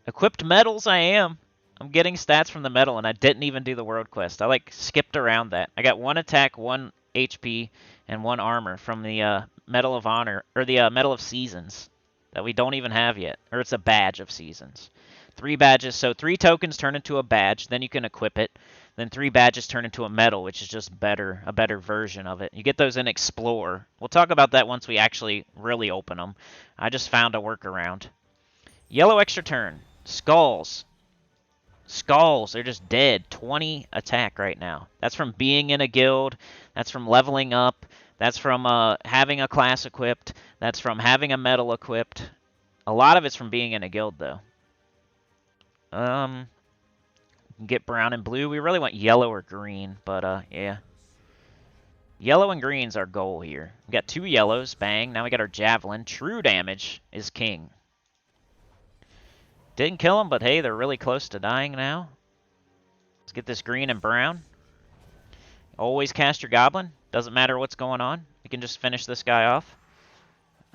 Equipped medals I am. I'm getting stats from the medal, and I didn't even do the world quest. I, like, skipped around that. I got 1 attack, 1 HP, and 1 armor from the Medal of Honor, or the Medal of Seasons, that we don't even have yet. Or it's a badge of seasons. 3 badges, so 3 tokens turn into a badge, then you can equip it. Then 3 badges turn into a medal, which is just a better version of it. You get those in Explore. We'll talk about that once we actually really open them. I just found a workaround. Yellow extra turn. Skulls. Skulls, they're just dead. 20 attack right now. That's from being in a guild. That's from leveling up. That's from having a class equipped. That's from having a medal equipped. A lot of it's from being in a guild, though. Get brown and blue. We really want yellow or green, but yeah. Yellow and green's our goal here. We got 2 yellows. Bang. Now we got our javelin. True damage is king. Didn't kill them, but hey, they're really close to dying now. Let's get this green and brown. Always cast your goblin. Doesn't matter what's going on. You can just finish this guy off.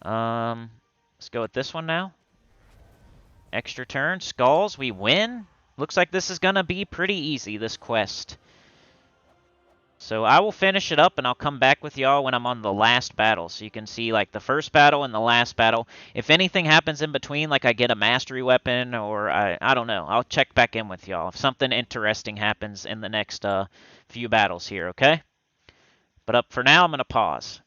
Let's go with this one now. Extra turn. Skulls. We win. Looks like this is going to be pretty easy, this quest. So I will finish it up, and I'll come back with y'all when I'm on the last battle. So you can see, like, the first battle and the last battle. If anything happens in between, like I get a mastery weapon or I don't know, I'll check back in with y'all if something interesting happens in the next few battles here, okay? But for now, I'm going to pause.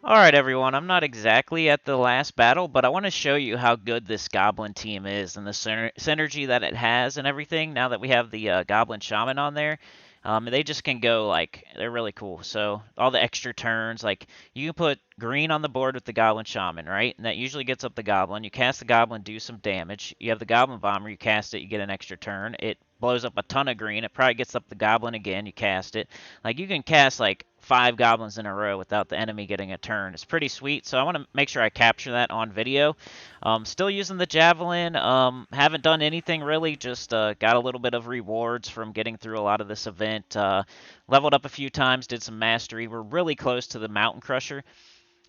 Alright everyone, I'm not exactly at the last battle, but I want to show you how good this Goblin team is and the synergy that it has and everything now that we have the Goblin Shaman on there. They just can go, like, they're really cool. So, all the extra turns, like, you can put green on the board with the Goblin Shaman, right? And that usually gets up the Goblin. You cast the Goblin, do some damage. You have the Goblin Bomber, you cast it, you get an extra turn. It blows up a ton of green. It probably gets up the Goblin again, you cast it. Like, you can cast, like, 5 goblins in a row without the enemy getting a turn. It's pretty sweet, so I want to make sure I capture that on video. Still using the javelin. Haven't done anything really, just got a little bit of rewards from getting through a lot of this event. Leveled up a few times, did some mastery. We're really close to the Mountain Crusher.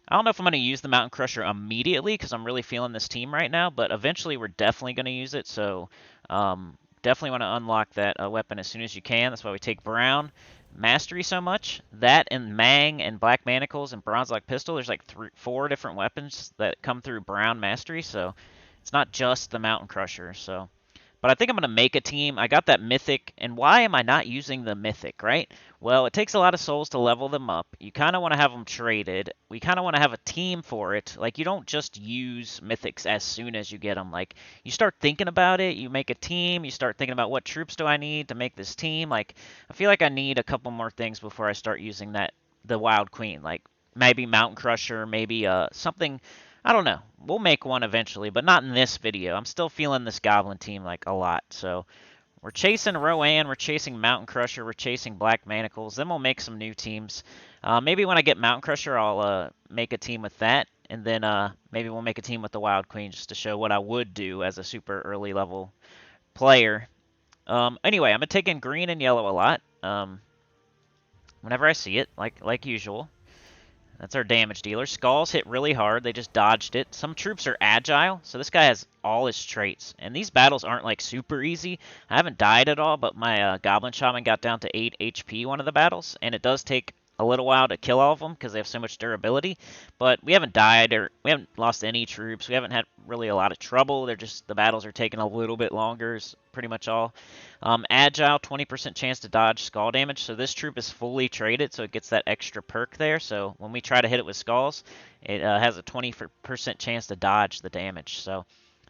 I don't know if I'm going to use the Mountain Crusher immediately because I'm really feeling this team right now, but eventually we're definitely going to use it. So definitely want to unlock that weapon as soon as you can. That's why we take Brown Mastery so much. That and Mang and Black Manacles and Bronze Lock Pistol. There's like 4 different weapons that come through Brown Mastery. So it's not just the Mountain Crusher. So but I think I'm going to make a team. I got that Mythic, and why am I not using the Mythic, right? Well, it takes a lot of souls to level them up. You kind of want to have them traded. We kind of want to have a team for it. Like, you don't just use Mythics as soon as you get them. Like, you start thinking about it, you make a team, you start thinking about what troops do I need to make this team. Like, I feel like I need a couple more things before I start using the Wild Queen. Like, maybe Mountain Crusher, maybe something. I don't know. We'll make one eventually, but not in this video. I'm still feeling this Goblin team like a lot. So we're chasing Rowan, we're chasing Mountain Crusher, we're chasing Black Manacles. Then we'll make some new teams. Maybe when I get Mountain Crusher, I'll make a team with that, and then maybe we'll make a team with the Wild Queen just to show what I would do as a super early level player. Anyway, I'm gonna take in green and yellow a lot. Whenever I see it, like usual. That's our damage dealer. Skulls hit really hard. They just dodged it. Some troops are agile, so this guy has all his traits. And these battles aren't like super easy. I haven't died at all, but my Goblin Shaman got down to 8 HP one of the battles. And it does take a little while to kill all of them because they have so much durability. But we haven't died or we haven't lost any troops. We haven't had really a lot of trouble. They're just the battles are taking a little bit longer is pretty much all. Agile, 20% chance to dodge skull damage. So this troop is fully traded, so it gets that extra perk there. So when we try to hit it with skulls, it has a 20% chance to dodge the damage. So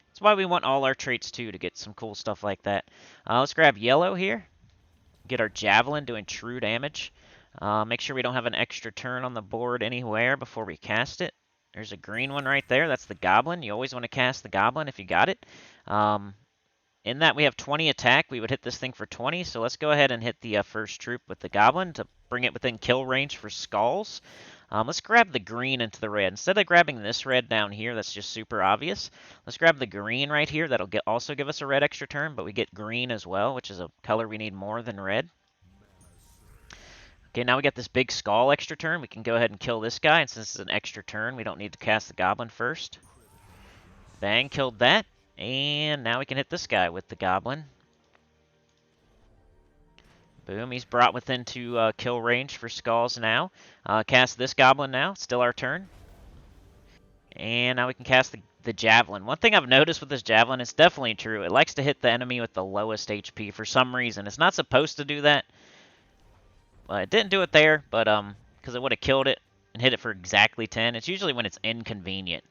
that's why we want all our traits too, to get some cool stuff like that. Let's grab yellow here. Get our javelin doing true damage. Make sure we don't have an extra turn on the board anywhere before we cast it. There's a green one right there. That's the Goblin. You always want to cast the Goblin if you got it. In that we have 20 attack. We would hit this thing for 20. So let's go ahead and hit the first troop with the Goblin to bring it within kill range for skulls. Let's grab the green into the red. Instead of grabbing this red down here, that's just super obvious. Let's grab the green right here. That'll also give us a red extra turn, but we get green as well, which is a color we need more than red. Okay, now we got this big skull extra turn. We can go ahead and kill this guy, and since it's an extra turn, we don't need to cast the Goblin first. Bang, killed that. And now we can hit this guy with the Goblin. Boom, he's brought within kill range for skulls now. Cast this Goblin now, still our turn. And now we can cast the Javelin. One thing I've noticed with this Javelin, it's definitely true. It likes to hit the enemy with the lowest HP for some reason. It's not supposed to do that. It didn't do it there, but because it would have killed it and hit it for exactly 10. It's usually when it's inconvenient.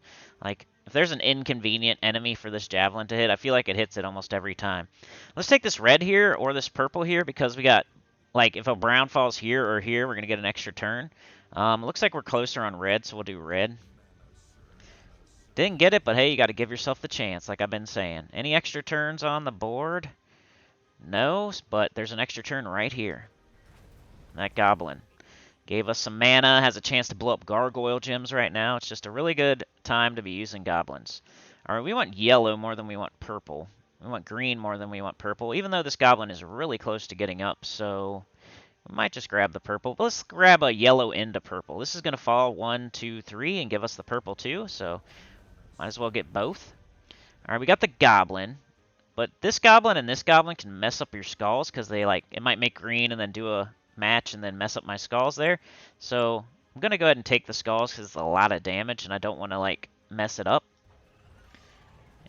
Like, if there's an inconvenient enemy for this Javelin to hit, I feel like it hits it almost every time. Let's take this red here or this purple here because we got, like, if a brown falls here or here, we're going to get an extra turn. Looks like we're closer on red, so we'll do red. Didn't get it, but hey, you got to give yourself the chance, like I've been saying. Any extra turns on the board? No, but there's an extra turn right here. That Goblin gave us some mana, has a chance to blow up gargoyle gems right now. It's just a really good time to be using goblins. Alright, we want yellow more than we want purple. We want green more than we want purple, even though this Goblin is really close to getting up, so we might just grab the purple. But let's grab a yellow into purple. This is going to fall 1, 2, 3 and give us the purple too, so might as well get both. Alright, we got the Goblin. But this Goblin and this Goblin can mess up your skulls because they it might make green and then do a match and then mess up my skulls there. So I'm going to go ahead and take the skulls because it's a lot of damage and I don't want to mess it up.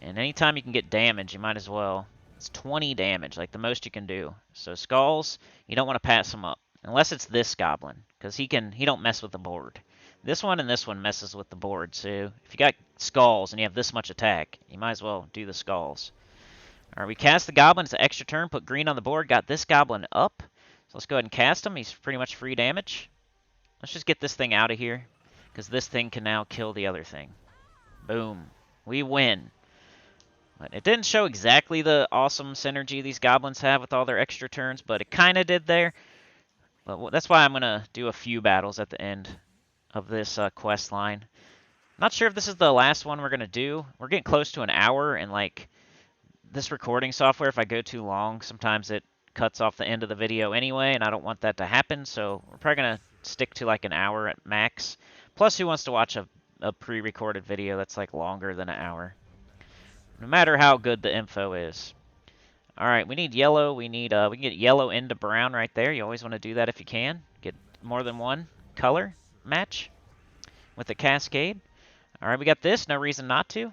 And anytime you can get damage, you might as well. It's 20 damage, like the most you can do. So skulls, you don't want to pass them up. Unless it's this Goblin, because he don't mess with the board. This one and this one messes with the board. So if you got skulls and you have this much attack, you might as well do the skulls. Alright, we cast the Goblin. It's an extra turn. Put green on the board. Got this Goblin up. So let's go ahead and cast him. He's pretty much free damage. Let's just get this thing out of here, because this thing can now kill the other thing. Boom. We win. But it didn't show exactly the awesome synergy these goblins have with all their extra turns, but it kind of did there. But that's why I'm going to do a few battles at the end of this quest line. Not sure if this is the last one we're going to do. We're getting close to an hour, and this recording software, if I go too long, sometimes it cuts off the end of the video anyway, and I don't want that to happen, so we're probably going to stick to an hour at max. Plus, who wants to watch a pre-recorded video that's like longer than an hour? No matter how good the info is. All right, we need yellow. We can get yellow into brown right there. You always want to do that if you can. Get more than one color match with the cascade. All right, we got this. No reason not to.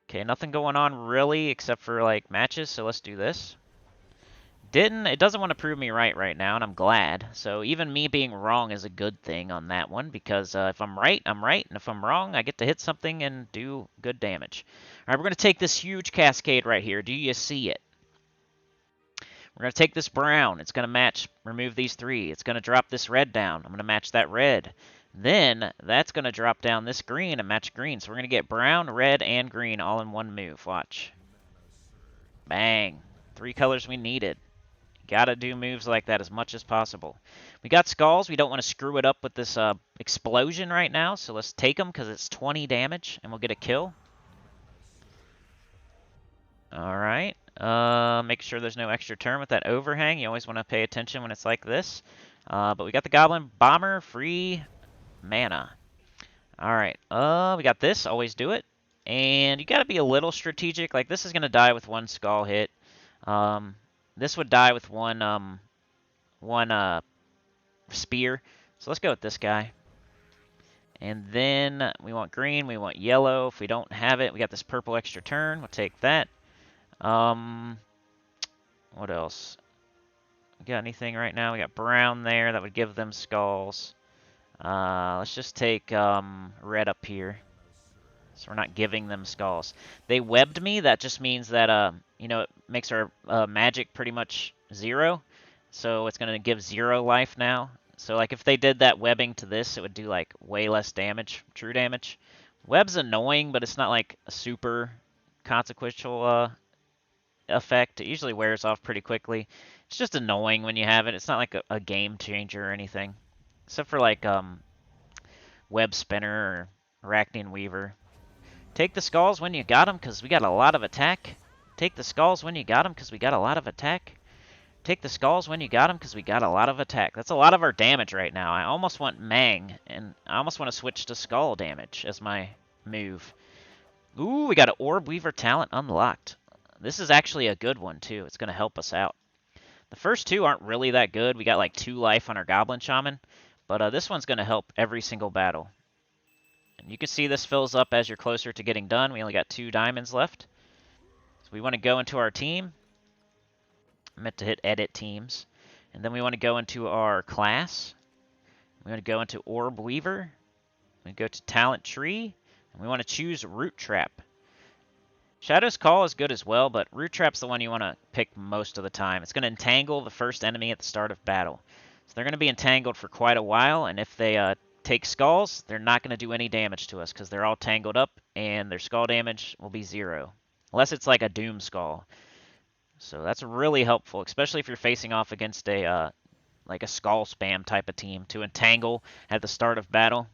Okay, nothing going on really except for like matches, so let's do this. It doesn't want to prove me right now, and I'm glad. So even me being wrong is a good thing on that one, because if I'm right, I'm right, and if I'm wrong, I get to hit something and do good damage. All right, we're going to take this huge cascade right here. Do you see it? We're going to take this brown. It's going to match, remove these three. It's going to drop this red down. I'm going to match that red. Then that's going to drop down this green and match green. So we're going to get brown, red, and green all in one move. Watch. Bang. 3 colors we needed. Gotta do moves like that as much as possible. We got skulls. We don't want to screw it up with this explosion right now. So let's take them because it's 20 damage and we'll get a kill. Alright. Make sure there's no extra turn with that overhang. You always want to pay attention when it's like this. But we got the Goblin Bomber, free mana. Alright. We got this. Always do it. And you got to be a little strategic. Like, this is going to die with one skull hit. This would die with one spear. So let's go with this guy. And then we want green, we want yellow. If we don't have it, we got this purple extra turn. We'll take that. What else? We got anything right now? We got brown there. That would give them skulls. Let's just take red up here. So we're not giving them skulls. They webbed me. That just means that, you know, it makes our magic pretty much 0. So it's going to give 0 life now. So, like, if they did that webbing to this, it would do, like, way less damage, true damage. Web's annoying, but it's not, like, a super consequential effect. It usually wears off pretty quickly. It's just annoying when you have it. It's not, like, a game changer or anything. Except for, like, Web Spinner or Arachnean Weaver. Take the skulls when you got them, because we got a lot of attack. Take the skulls when you got them, because we got a lot of attack. Take the skulls when you got them, because we got a lot of attack. That's a lot of our damage right now. I almost want Mang, and I almost want to switch to skull damage as my move. Ooh, we got an Orb Weaver talent unlocked. This is actually a good one, too. It's going to help us out. The first 2 aren't really that good. We got like 2 life on our Goblin Shaman, but this one's going to help every single battle. And you can see this fills up as you're closer to getting done. We only got 2 diamonds left. So we want to go into our team. I meant to hit edit teams. And then we want to go into our class. We want to go into Orb Weaver. We go to Talent Tree. And we want to choose Root Trap. Shadow's Call is good as well, but Root Trap's the one you want to pick most of the time. It's going to entangle the first enemy at the start of battle. So they're going to be entangled for quite a while, and if they take skulls, they're not going to do any damage to us because they're all tangled up, and their skull damage will be 0. Unless it's like a Doom Skull. So that's really helpful, especially if you're facing off against a like a skull spam type of team to entangle at the start of battle.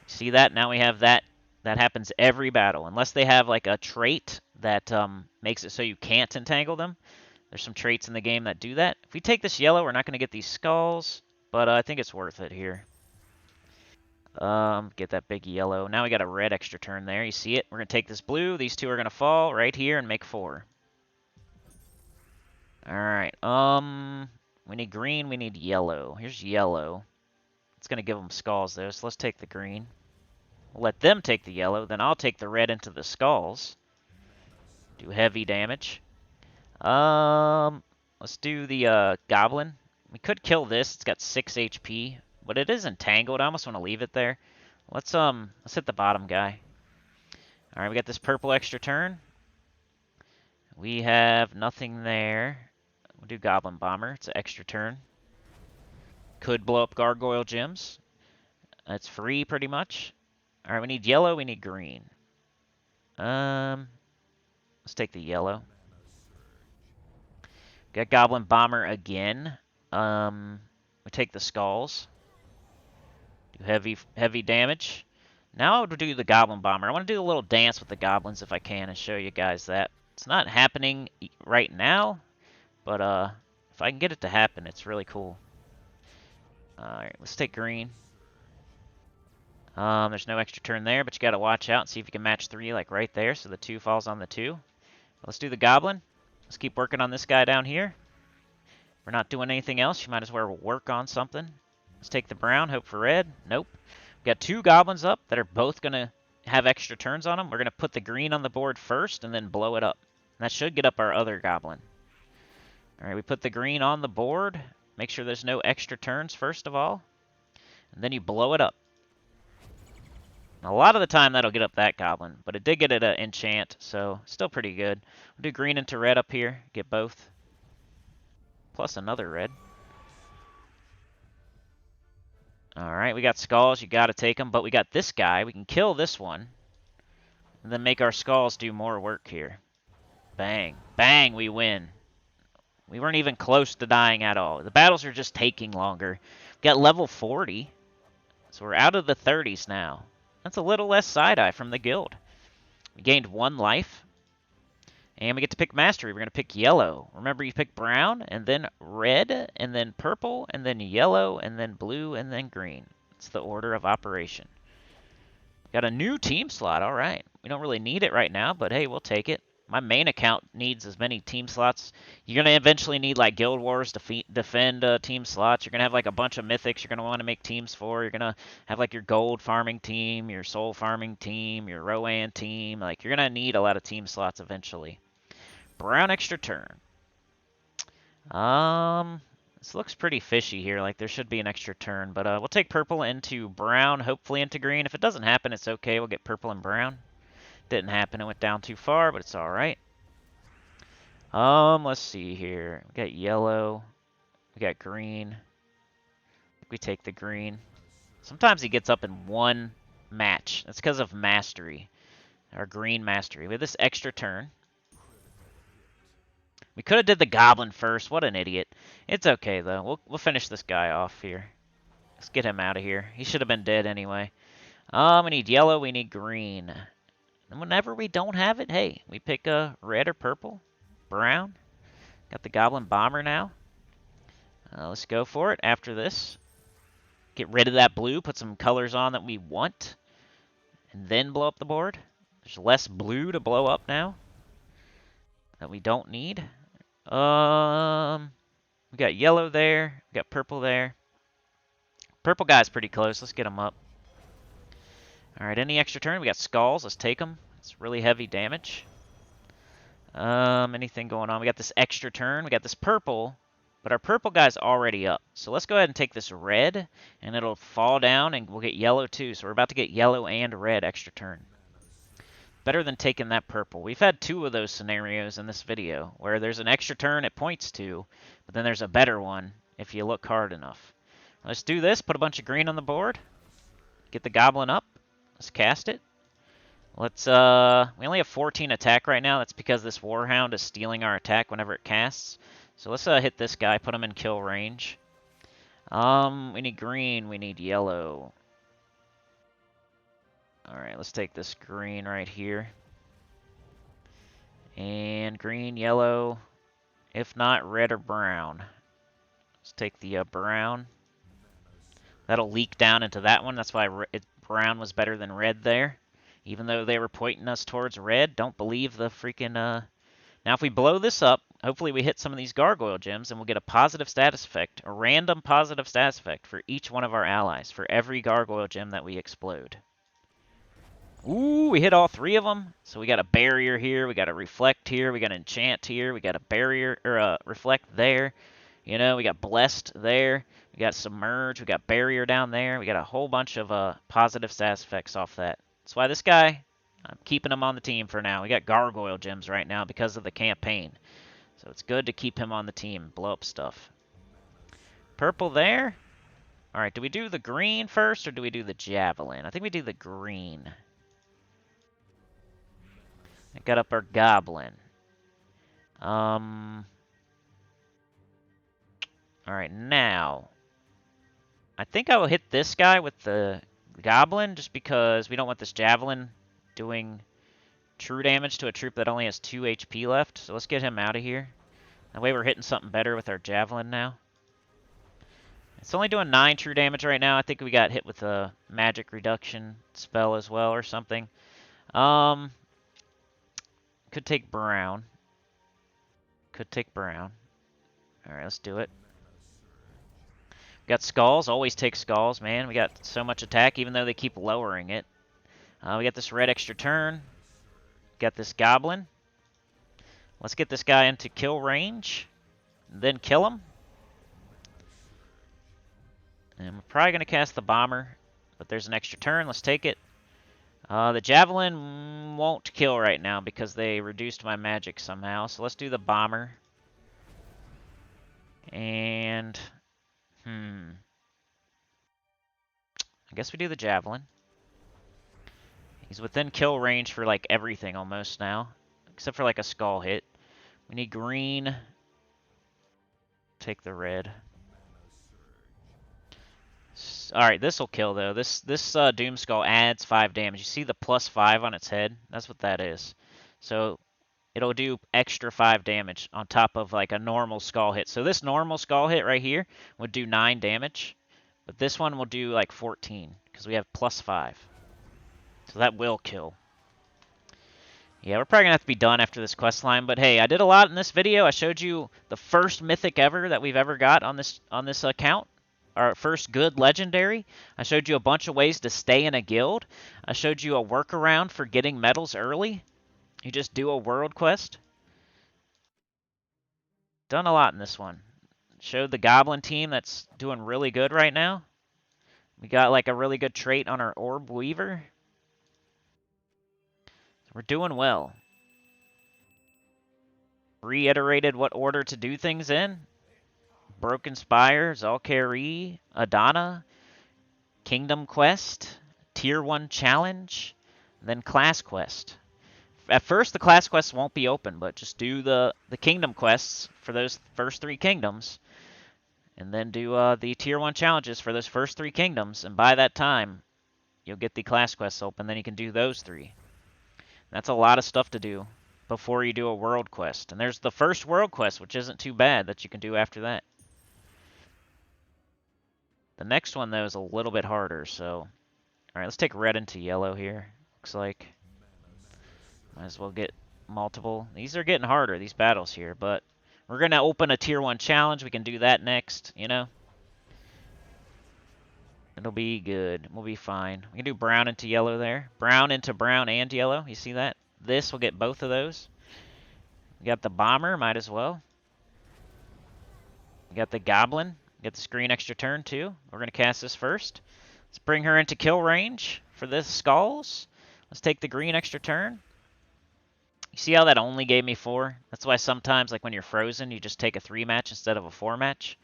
See that? Now we have that. That happens every battle, unless they have like a trait that makes it so you can't entangle them. There's some traits in the game that do that. If we take this yellow, we're not going to get these skulls, but I think it's worth it here. Get that big yellow. Now we got a red extra turn there. You see it? We're going to take this blue. These 2 are going to fall right here and make 4. Alright, we need green, we need yellow. Here's yellow. It's going to give them skulls, though, so let's take the green. We'll let them take the yellow, then I'll take the red into the skulls. Do heavy damage. Let's do the Goblin. We could kill this. It's got 6 HP, but it is entangled. I almost want to leave it there. Let's hit the bottom guy. Alright, we got this purple extra turn. We have nothing there. We'll do Goblin Bomber. It's an extra turn. Could blow up Gargoyle Gems. It's free, pretty much. Alright, we need yellow, we need green. Let's take the yellow. Got Goblin Bomber again. We take the skulls. Do heavy damage. Now I would do the Goblin Bomber. I want to do a little dance with the goblins if I can and show you guys that. It's not happening right now, but if I can get it to happen, it's really cool. Alright, let's take green. There's no extra turn there, but you got to watch out and see if you can match 3 like right there, so the 2 falls on the 2. Let's do the Goblin. Let's keep working on this guy down here. We're not doing anything else. You might as well work on something. Let's take the brown, hope for red. Nope. We got 2 Goblins up that are both going to have extra turns on them. We're going to put the green on the board first and then blow it up. And that should get up our other Goblin. Alright, we put the green on the board. Make sure there's no extra turns first of all. And then you blow it up. A lot of the time that'll get up that Goblin, but it did get it an enchant, so still pretty good. We'll do green into red up here, get both. Plus another red. Alright, we got skulls, you gotta take them, but we got this guy. We can kill this one, and then make our skulls do more work here. Bang. Bang, we win. We weren't even close to dying at all. The battles are just taking longer. We got level 40, so we're out of the 30s now. That's a little less side-eye from the guild. We gained 1 life. And we get to pick mastery. We're going to pick yellow. Remember, you pick brown, and then red, and then purple, and then yellow, and then blue, and then green. It's the order of operation. Got a new team slot. All right. We don't really need it right now, but hey, we'll take it. My main account needs as many team slots. You're going to eventually need like Guild Wars to defend team slots. You're going to have like a bunch of mythics you're going to want to make teams for. You're going to have like your gold farming team, your soul farming team, your Rowan team. Like you're going to need a lot of team slots eventually. Brown extra turn. This looks pretty fishy here. Like there should be an extra turn, but we'll take purple into brown, hopefully into green. If it doesn't happen, it's okay. We'll get purple and brown. Didn't happen. It went down too far, but it's all right. Let's see here. We got yellow. We got green. We take the green. Sometimes he gets up in 1 match. That's because of mastery. Our green mastery. We have this extra turn. We could have did the Goblin first. What an idiot. It's okay, though. We'll finish this guy off here. Let's get him out of here. He should have been dead anyway. We need yellow. We need green. And whenever we don't have it, hey, we pick red or purple, brown. Got the Goblin Bomber now. Let's go for it after this. Get rid of that blue, put some colors on that we want, and then blow up the board. There's less blue to blow up now that we don't need. We got yellow there, we got purple there. Purple guy's pretty close. Let's get him up. Alright, any extra turn? We got skulls. Let's take them. It's really heavy damage. Anything going on? We got this extra turn. We got this purple, but our purple guy's already up. So let's go ahead and take this red, and it'll fall down, and we'll get yellow too. So we're about to get yellow and red extra turn. Better than taking that purple. We've had 2 of those scenarios in this video, where there's an extra turn it points to, but then there's a better one if you look hard enough. Let's do this. Put a bunch of green on the board. Get the Goblin up. Let's cast it. Let's, we only have 14 attack right now. That's because this Warhound is stealing our attack whenever it casts. So let's hit this guy, put him in kill range. We need green, we need yellow. Alright, let's take this green right here. And green, yellow. If not, red or brown. Let's take the brown. That'll leak down into that one. That's why brown was better than red there. Even though they were pointing us towards red, don't believe the freaking, Now, if we blow this up, hopefully we hit some of these gargoyle gems, and we'll get a positive status effect, a random positive status effect for each one of our allies, for every gargoyle gem that we explode. Ooh, we hit all 3 of them. So we got a barrier here, we got a reflect here, we got an enchant here, we got a barrier, or a reflect there. You know, we got blessed there, we got submerge, we got barrier down there, we got a whole bunch of positive status effects off that. That's why this guy, I'm keeping him on the team for now. We got gargoyle gems right now because of the campaign. So it's good to keep him on the team, blow up stuff. Purple there. Alright, do we do the green first or do we do the javelin? I think we do the green. I got up our Goblin. Alright, now. I think I will hit this guy with the Goblin, just because we don't want this Javelin doing true damage to a troop that only has 2 HP left. So let's get him out of here. That way we're hitting something better with our Javelin now. It's only doing 9 true damage right now. I think we got hit with a magic reduction spell as well or something. Um, could take brown. Could take brown. Alright, let's do it. Got skulls. Always take skulls, man. We got so much attack, even though they keep lowering it. We got this red extra turn. Got this goblin. Let's get this guy into kill range. Then kill him. And we're probably going to cast the bomber. But there's an extra turn. Let's take it. The javelin won't kill right now because they reduced my magic somehow. So let's do the bomber. And... I guess we do the javelin. He's within kill range for like everything almost now. Except for like a skull hit. We need green. Take the red. Alright, this will kill though. This Doom Skull adds 5 damage. You see the +5 on its head? That's what that is. So it'll do extra 5 damage on top of like a normal skull hit. So this normal skull hit right here would do 9 damage. But this one will do like 14 because we have +5. So that will kill. Yeah, we're probably going to have to be done after this quest line, but hey, I did a lot in this video. I showed you the first mythic ever that we've ever got on this account. Our first good legendary. I showed you a bunch of ways to stay in a guild. I showed you a workaround for getting medals early. You just do a world quest. Done a lot in this one. Showed the Goblin team that's doing really good right now. We got like a really good trait on our Orb Weaver. We're doing well. Reiterated what order to do things in. Broken Spire, Zalkari, Adana, Kingdom Quest, Tier 1 Challenge, then Class Quest. At first, the Class Quests won't be open, but just do the Kingdom Quests for those first 3 kingdoms, and then do the Tier 1 Challenges for those first 3 kingdoms, and by that time, you'll get the Class Quests open, then you can do those 3. That's a lot of stuff to do before you do a world quest. And there's the first world quest, which isn't too bad, that you can do after that. The next one, though, is a little bit harder, so... Alright, let's take red into yellow here. Looks like... Might as well get multiple. These are getting harder, these battles here, but... We're going to open a Tier 1 challenge. We can do that next, you know? It'll be good. We'll be fine. We can do brown into yellow there. Brown into brown and yellow. You see that? This will get both of those. We got the bomber. Might as well. We got the goblin. Get the green extra turn too. We're going to cast this first. Let's bring her into kill range for the skulls. Let's take the green extra turn. You see how that only gave me 4? That's why sometimes, like when you're frozen, you just take a 3 match instead of a 4 match.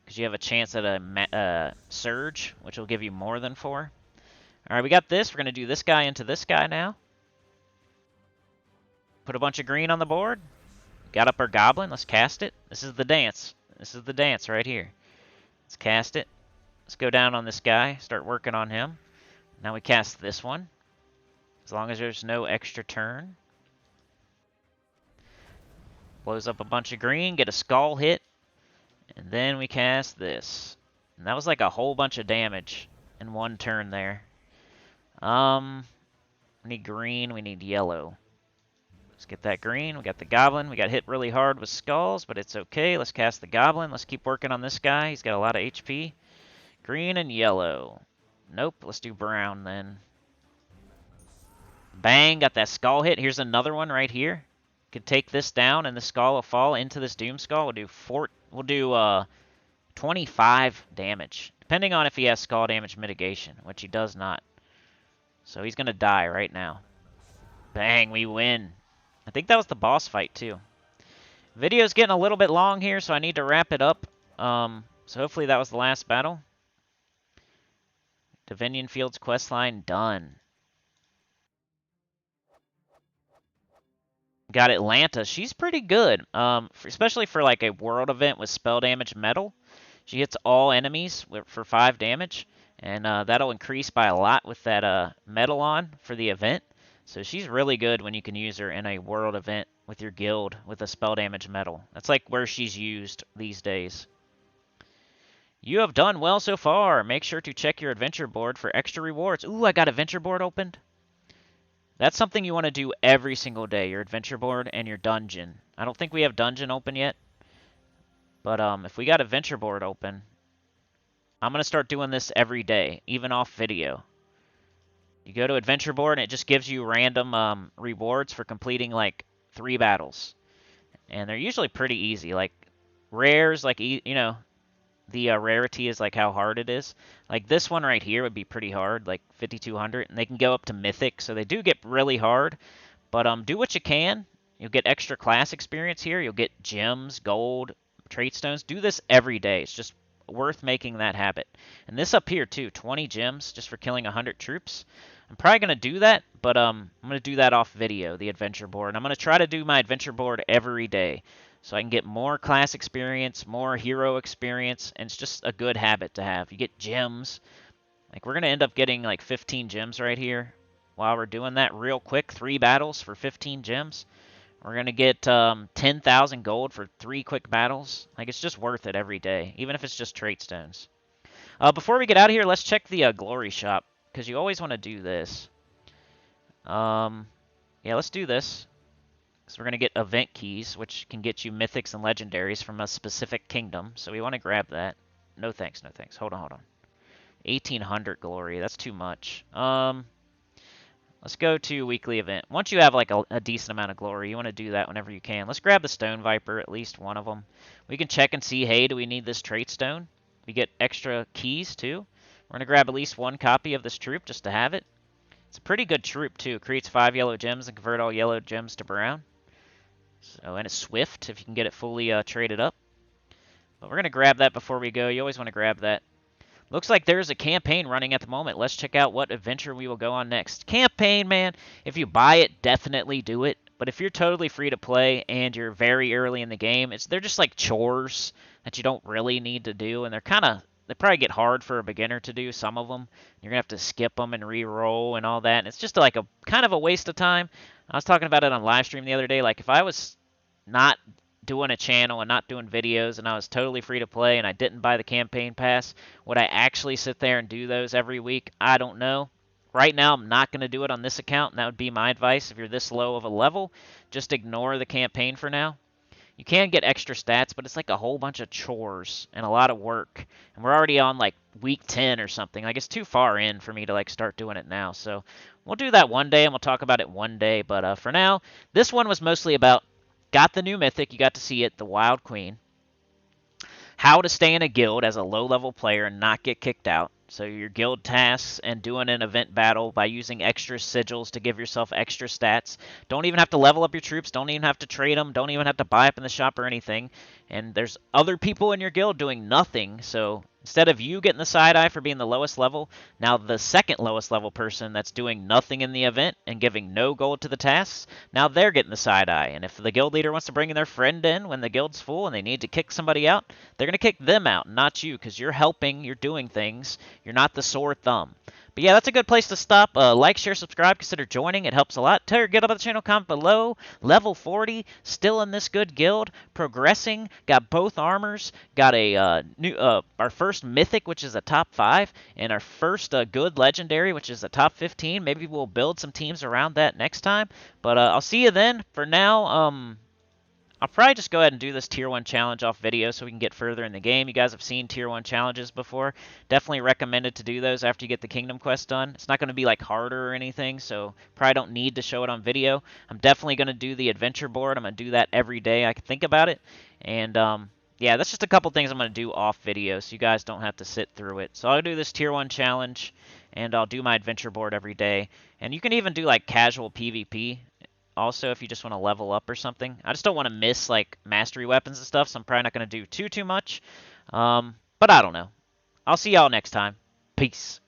Because you have a chance at a surge, which will give you more than 4. Alright, we got this. We're going to do this guy into this guy now. Put a bunch of green on the board. Got up our goblin. Let's cast it. This is the dance. This is the dance right here. Let's cast it. Let's go down on this guy. Start working on him. Now we cast this one. As long as there's no extra turn. Blows up a bunch of green. Get a skull hit. And then we cast this. And that was like a whole bunch of damage in one turn there. We need green, we need yellow. Let's get that green. We got the goblin. We got hit really hard with skulls, but it's okay. Let's cast the goblin. Let's keep working on this guy. He's got a lot of HP. Green and yellow. Nope, let's do brown then. Bang, got that skull hit. Here's another one right here. Could take this down and the skull will fall into this doom skull. We'll do 25 damage, depending on if he has skull damage mitigation, which he does not. So he's gonna die right now. Bang, we win. I think that was the boss fight too. Video's getting a little bit long here, so I need to wrap it up. So hopefully that was the last battle. Divinian Fields questline done. Got Atlanta. She's pretty good, especially for like a world event with spell damage metal. She hits all enemies for 5 damage, and that'll increase by a lot with that metal on for the event. So she's really good when you can use her in a world event with your guild with a spell damage metal. That's like where she's used these days. You have done well so far. Make sure to check your adventure board for extra rewards. Ooh, I got adventure board opened. That's something you want to do every single day, your adventure board and your dungeon. I don't think we have dungeon open yet, but if we got adventure board open, I'm going to start doing this every day, even off video. You go to adventure board and it just gives you random rewards for completing like 3 battles. And they're usually pretty easy. Like rares, like, you know, the rarity is like how hard it is. Like this one right here would be pretty hard, like 5,200, and they can go up to mythic, so they do get really hard. But do what you can. You'll get extra class experience here. You'll get gems, gold, trait stones. Do this every day. It's just worth making that habit. And this up here too, 20 gems just for killing 100 troops. I'm probably going to do that, but I'm going to do that off video, the adventure board. And I'm going to try to do my adventure board every day so I can get more class experience, more hero experience, and it's just a good habit to have. You get gems. Like, we're going to end up getting like 15 gems right here while we're doing that real quick. 3 battles for 15 gems. We're going to get 10,000 gold for 3 quick battles. Like, it's just worth it every day, even if it's just trait stones. Before we get out of here, let's check the glory shop, because you always want to do this. Yeah, let's do this. So we're going to get event keys, which can get you mythics and legendaries from a specific kingdom. So we want to grab that. No thanks, no thanks. Hold on, hold on. 1,800 glory. That's too much. Let's go to weekly event. Once you have like a decent amount of glory, you want to do that whenever you can. Let's grab the stone viper, at least one of them. We can check and see, hey, do we need this trait stone? We get extra keys too. We're going to grab at least 1 copy of this troop just to have it. It's a pretty good troop too. Creates 5 yellow gems and convert all yellow gems to brown. So, and it's swift if you can get it fully traded up. But we're going to grab that before we go. You always want to grab that. Looks like there's a campaign running at the moment. Let's check out what adventure we will go on next. Campaign, man. If you buy it, definitely do it. But if you're totally free to play and you're very early in the game, they're just like chores that you don't really need to do. And they probably get hard for a beginner to do, some of them. You're going to have to skip them and re-roll and all that. And it's just like a kind of a waste of time. I was talking about it on live stream the other day. Like, if I was not doing a channel and not doing videos and I was totally free to play and I didn't buy the campaign pass, would I actually sit there and do those every week? I don't know. Right now, I'm not going to do it on this account, and that would be my advice. If you're this low of a level, just ignore the campaign for now. You can get extra stats, but it's like a whole bunch of chores and a lot of work. And we're already on like week 10 or something. Like, it's too far in for me to like start doing it now. So we'll do that one day and we'll talk about it one day. But for now, this one was mostly about got the new mythic. You got to see it, the Wild Queen. How to stay in a guild as a low-level player and not get kicked out. So your guild tasks and doing an event battle by using extra sigils to give yourself extra stats. Don't even have to level up your troops. Don't even have to trade them. Don't even have to buy up in the shop or anything. And there's other people in your guild doing nothing. So instead of you getting the side eye for being the lowest level, now the second lowest level person that's doing nothing in the event and giving no gold to the tasks, now they're getting the side eye. And if the guild leader wants to bring their friend in when the guild's full and they need to kick somebody out, they're going to kick them out, not you, because you're helping, you're doing things. You're not the sore thumb. But yeah, that's a good place to stop. Like, share, subscribe, consider joining. It helps a lot. Tell your guild about the channel, comment below. Level 40, still in this good guild, progressing. Got both armors. Got a new our first mythic, which is a top 5, and our first good legendary, which is a top 15. Maybe we'll build some teams around that next time. But I'll see you then. For now, I'll probably just go ahead and do this Tier 1 challenge off video so we can get further in the game. You guys have seen Tier 1 challenges before. Definitely recommended to do those after you get the Kingdom Quest done. It's not going to be like harder or anything, so probably don't need to show it on video. I'm definitely going to do the adventure board. I'm going to do that every day I can think about it. And yeah, that's just a couple things I'm going to do off video so you guys don't have to sit through it. So I'll do this Tier 1 challenge, and I'll do my adventure board every day. And you can even do like casual PvP. Also, if you just want to level up or something. I just don't want to miss like mastery weapons and stuff, so I'm probably not going to do too much. But I don't know. I'll see y'all next time. Peace.